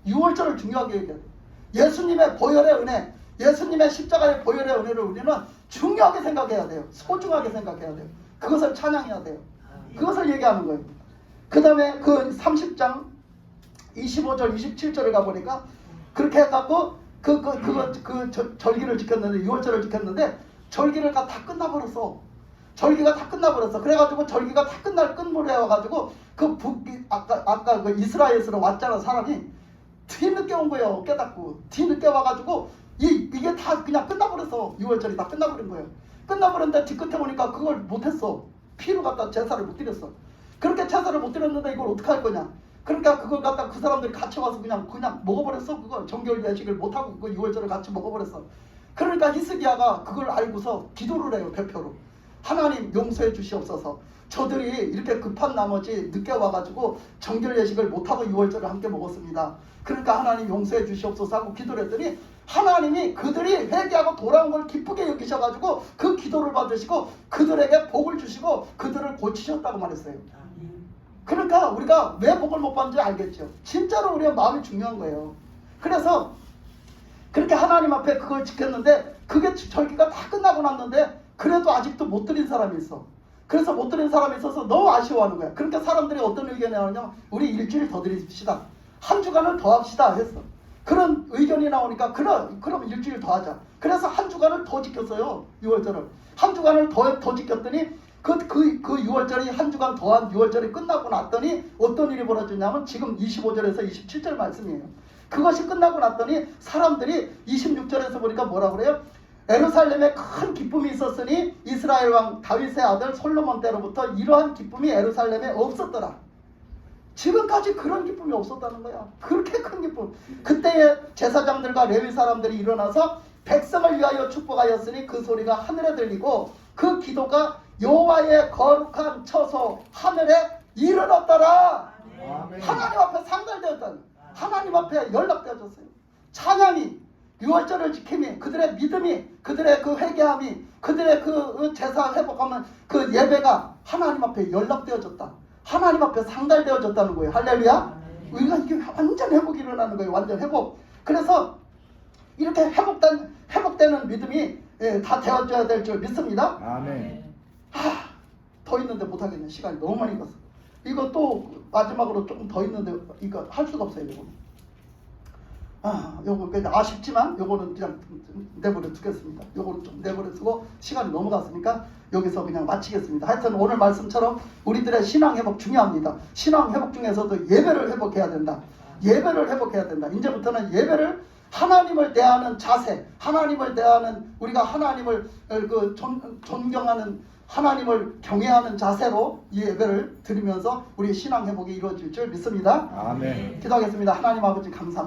6월절을 중요하게 얘기해요. 예수님의 보혈의 은혜, 예수님의 십자가의 보혈의 은혜를 우리는 중요하게 생각해야 돼요. 소중하게 생각해야 돼요. 그것을 찬양해야 돼요. 그것을 얘기하는 거예요. 그 다음에 그 30장 25절 27절을 가보니까 그렇게 해갖고 절기를 지켰는데 6월절을 지켰는데 절기가 다 끝나버렸어. 절기가 다 끝나버렸어. 그래가지고 절기가 다 끝날 끝물에 와가지고 아까 그 이스라엘에서 왔잖아. 사람이 뒤늦게 온 거예요. 깨닫고 뒤늦게 와가지고 이게 다 그냥 끝나버렸어. 6월절이 다 끝나버린 거예요. 끝나버렸는데 뒤끝에 보니까 그걸 못했어. 피로 갖다 제사를 못 드렸어. 그렇게 제사를 못 드렸는데 이걸 어떻게 할 거냐. 그러니까 그걸 갖다 그 사람들이 같이 와서 그냥 먹어버렸어. 그걸 정결 예식을 못하고 그 6월절을 같이 먹어버렸어. 그러니까 히스기야가 그걸 알고서 기도를 해요. 대표로. 하나님 용서해 주시옵소서. 저들이 이렇게 급한 나머지 늦게 와가지고 정결 예식을 못하고 6월절을 함께 먹었습니다. 그러니까 하나님 용서해 주시옵소서 하고 기도를 했더니 하나님이 그들이 회개하고 돌아온 걸 기쁘게 여기셔가지고 그 기도를 받으시고 그들에게 복을 주시고 그들을 고치셨다고 말했어요. 그러니까 우리가 왜 복을 못 받는지 알겠죠. 진짜로 우리가 마음이 중요한 거예요. 그래서 그렇게 하나님 앞에 그걸 지켰는데 그게 절기가 다 끝나고 났는데 그래도 아직도 못 드린 사람이 있어. 그래서 못 드린 사람이 있어서 너무 아쉬워하는 거야. 그러니까 사람들이 어떤 의견이 나오냐면 우리 일주일 더 드립시다. 한 주간을 더 합시다 했어. 그런 의견이 나오니까 그럼 일주일 더 하자. 그래서 한 주간을 더 지켰어요. 6월절을. 한 주간을 더 지켰더니 그 6월절이 한 주간 더한 6월절이 끝나고 났더니 어떤 일이 벌어졌냐면 지금 25절에서 27절 말씀이에요. 그것이 끝나고 났더니 사람들이 26절에서 보니까 뭐라고 그래요? 에루살렘에 큰 기쁨이 있었으니 이스라엘 왕 다윗의 아들 솔로몬 때로부터 이러한 기쁨이 에루살렘에 없었더라. 지금까지 그런 기쁨이 없었다는 거야. 그렇게 큰 기쁨. 그때의 제사장들과 레위 사람들이 일어나서 백성을 위하여 축복하였으니 그 소리가 하늘에 들리고 그 기도가 여호와의 거룩한 처소 하늘에 이르렀더라. 하나님 앞에 상달되었다. 하나님 앞에 연락되어졌어요. 찬양이, 6월절을 지킴이, 그들의 믿음이, 그들의 그 회개함이, 그들의 그 제사 회복하면 그 예배가 하나님 앞에 연락되어졌다. 하나님 앞에 상달되어졌다는 거예요. 할렐루야. 우리가 이게 완전 회복이 일어나는 거예요. 완전 회복. 그래서 이렇게 회복되는 믿음이 다 되어져야 될 줄 믿습니다. 아멘. 더 있는데 못하겠네. 시간이 너무 많이 갔어. 이거 또 마지막으로 조금 더 있는데 이거 할 수가 없어요. 요거 그냥 아쉽지만 요거는 그냥 내버려 두겠습니다. 요거는 좀 내버려 두고 시간이 넘어갔으니까 여기서 그냥 마치겠습니다. 하여튼 오늘 말씀처럼 우리들의 신앙 회복 중요합니다. 신앙 회복 중에서도 예배를 회복해야 된다. 예배를 회복해야 된다. 이제부터는 예배를 하나님을 대하는 자세, 하나님을 대하는 우리가 하나님을 존경하는 하나님을 경외하는 자세로 이 예배를 드리면서 우리 신앙 회복이 이루어질 줄 믿습니다. 아멘. 기도하겠습니다. 하나님 아버지 감사합니다.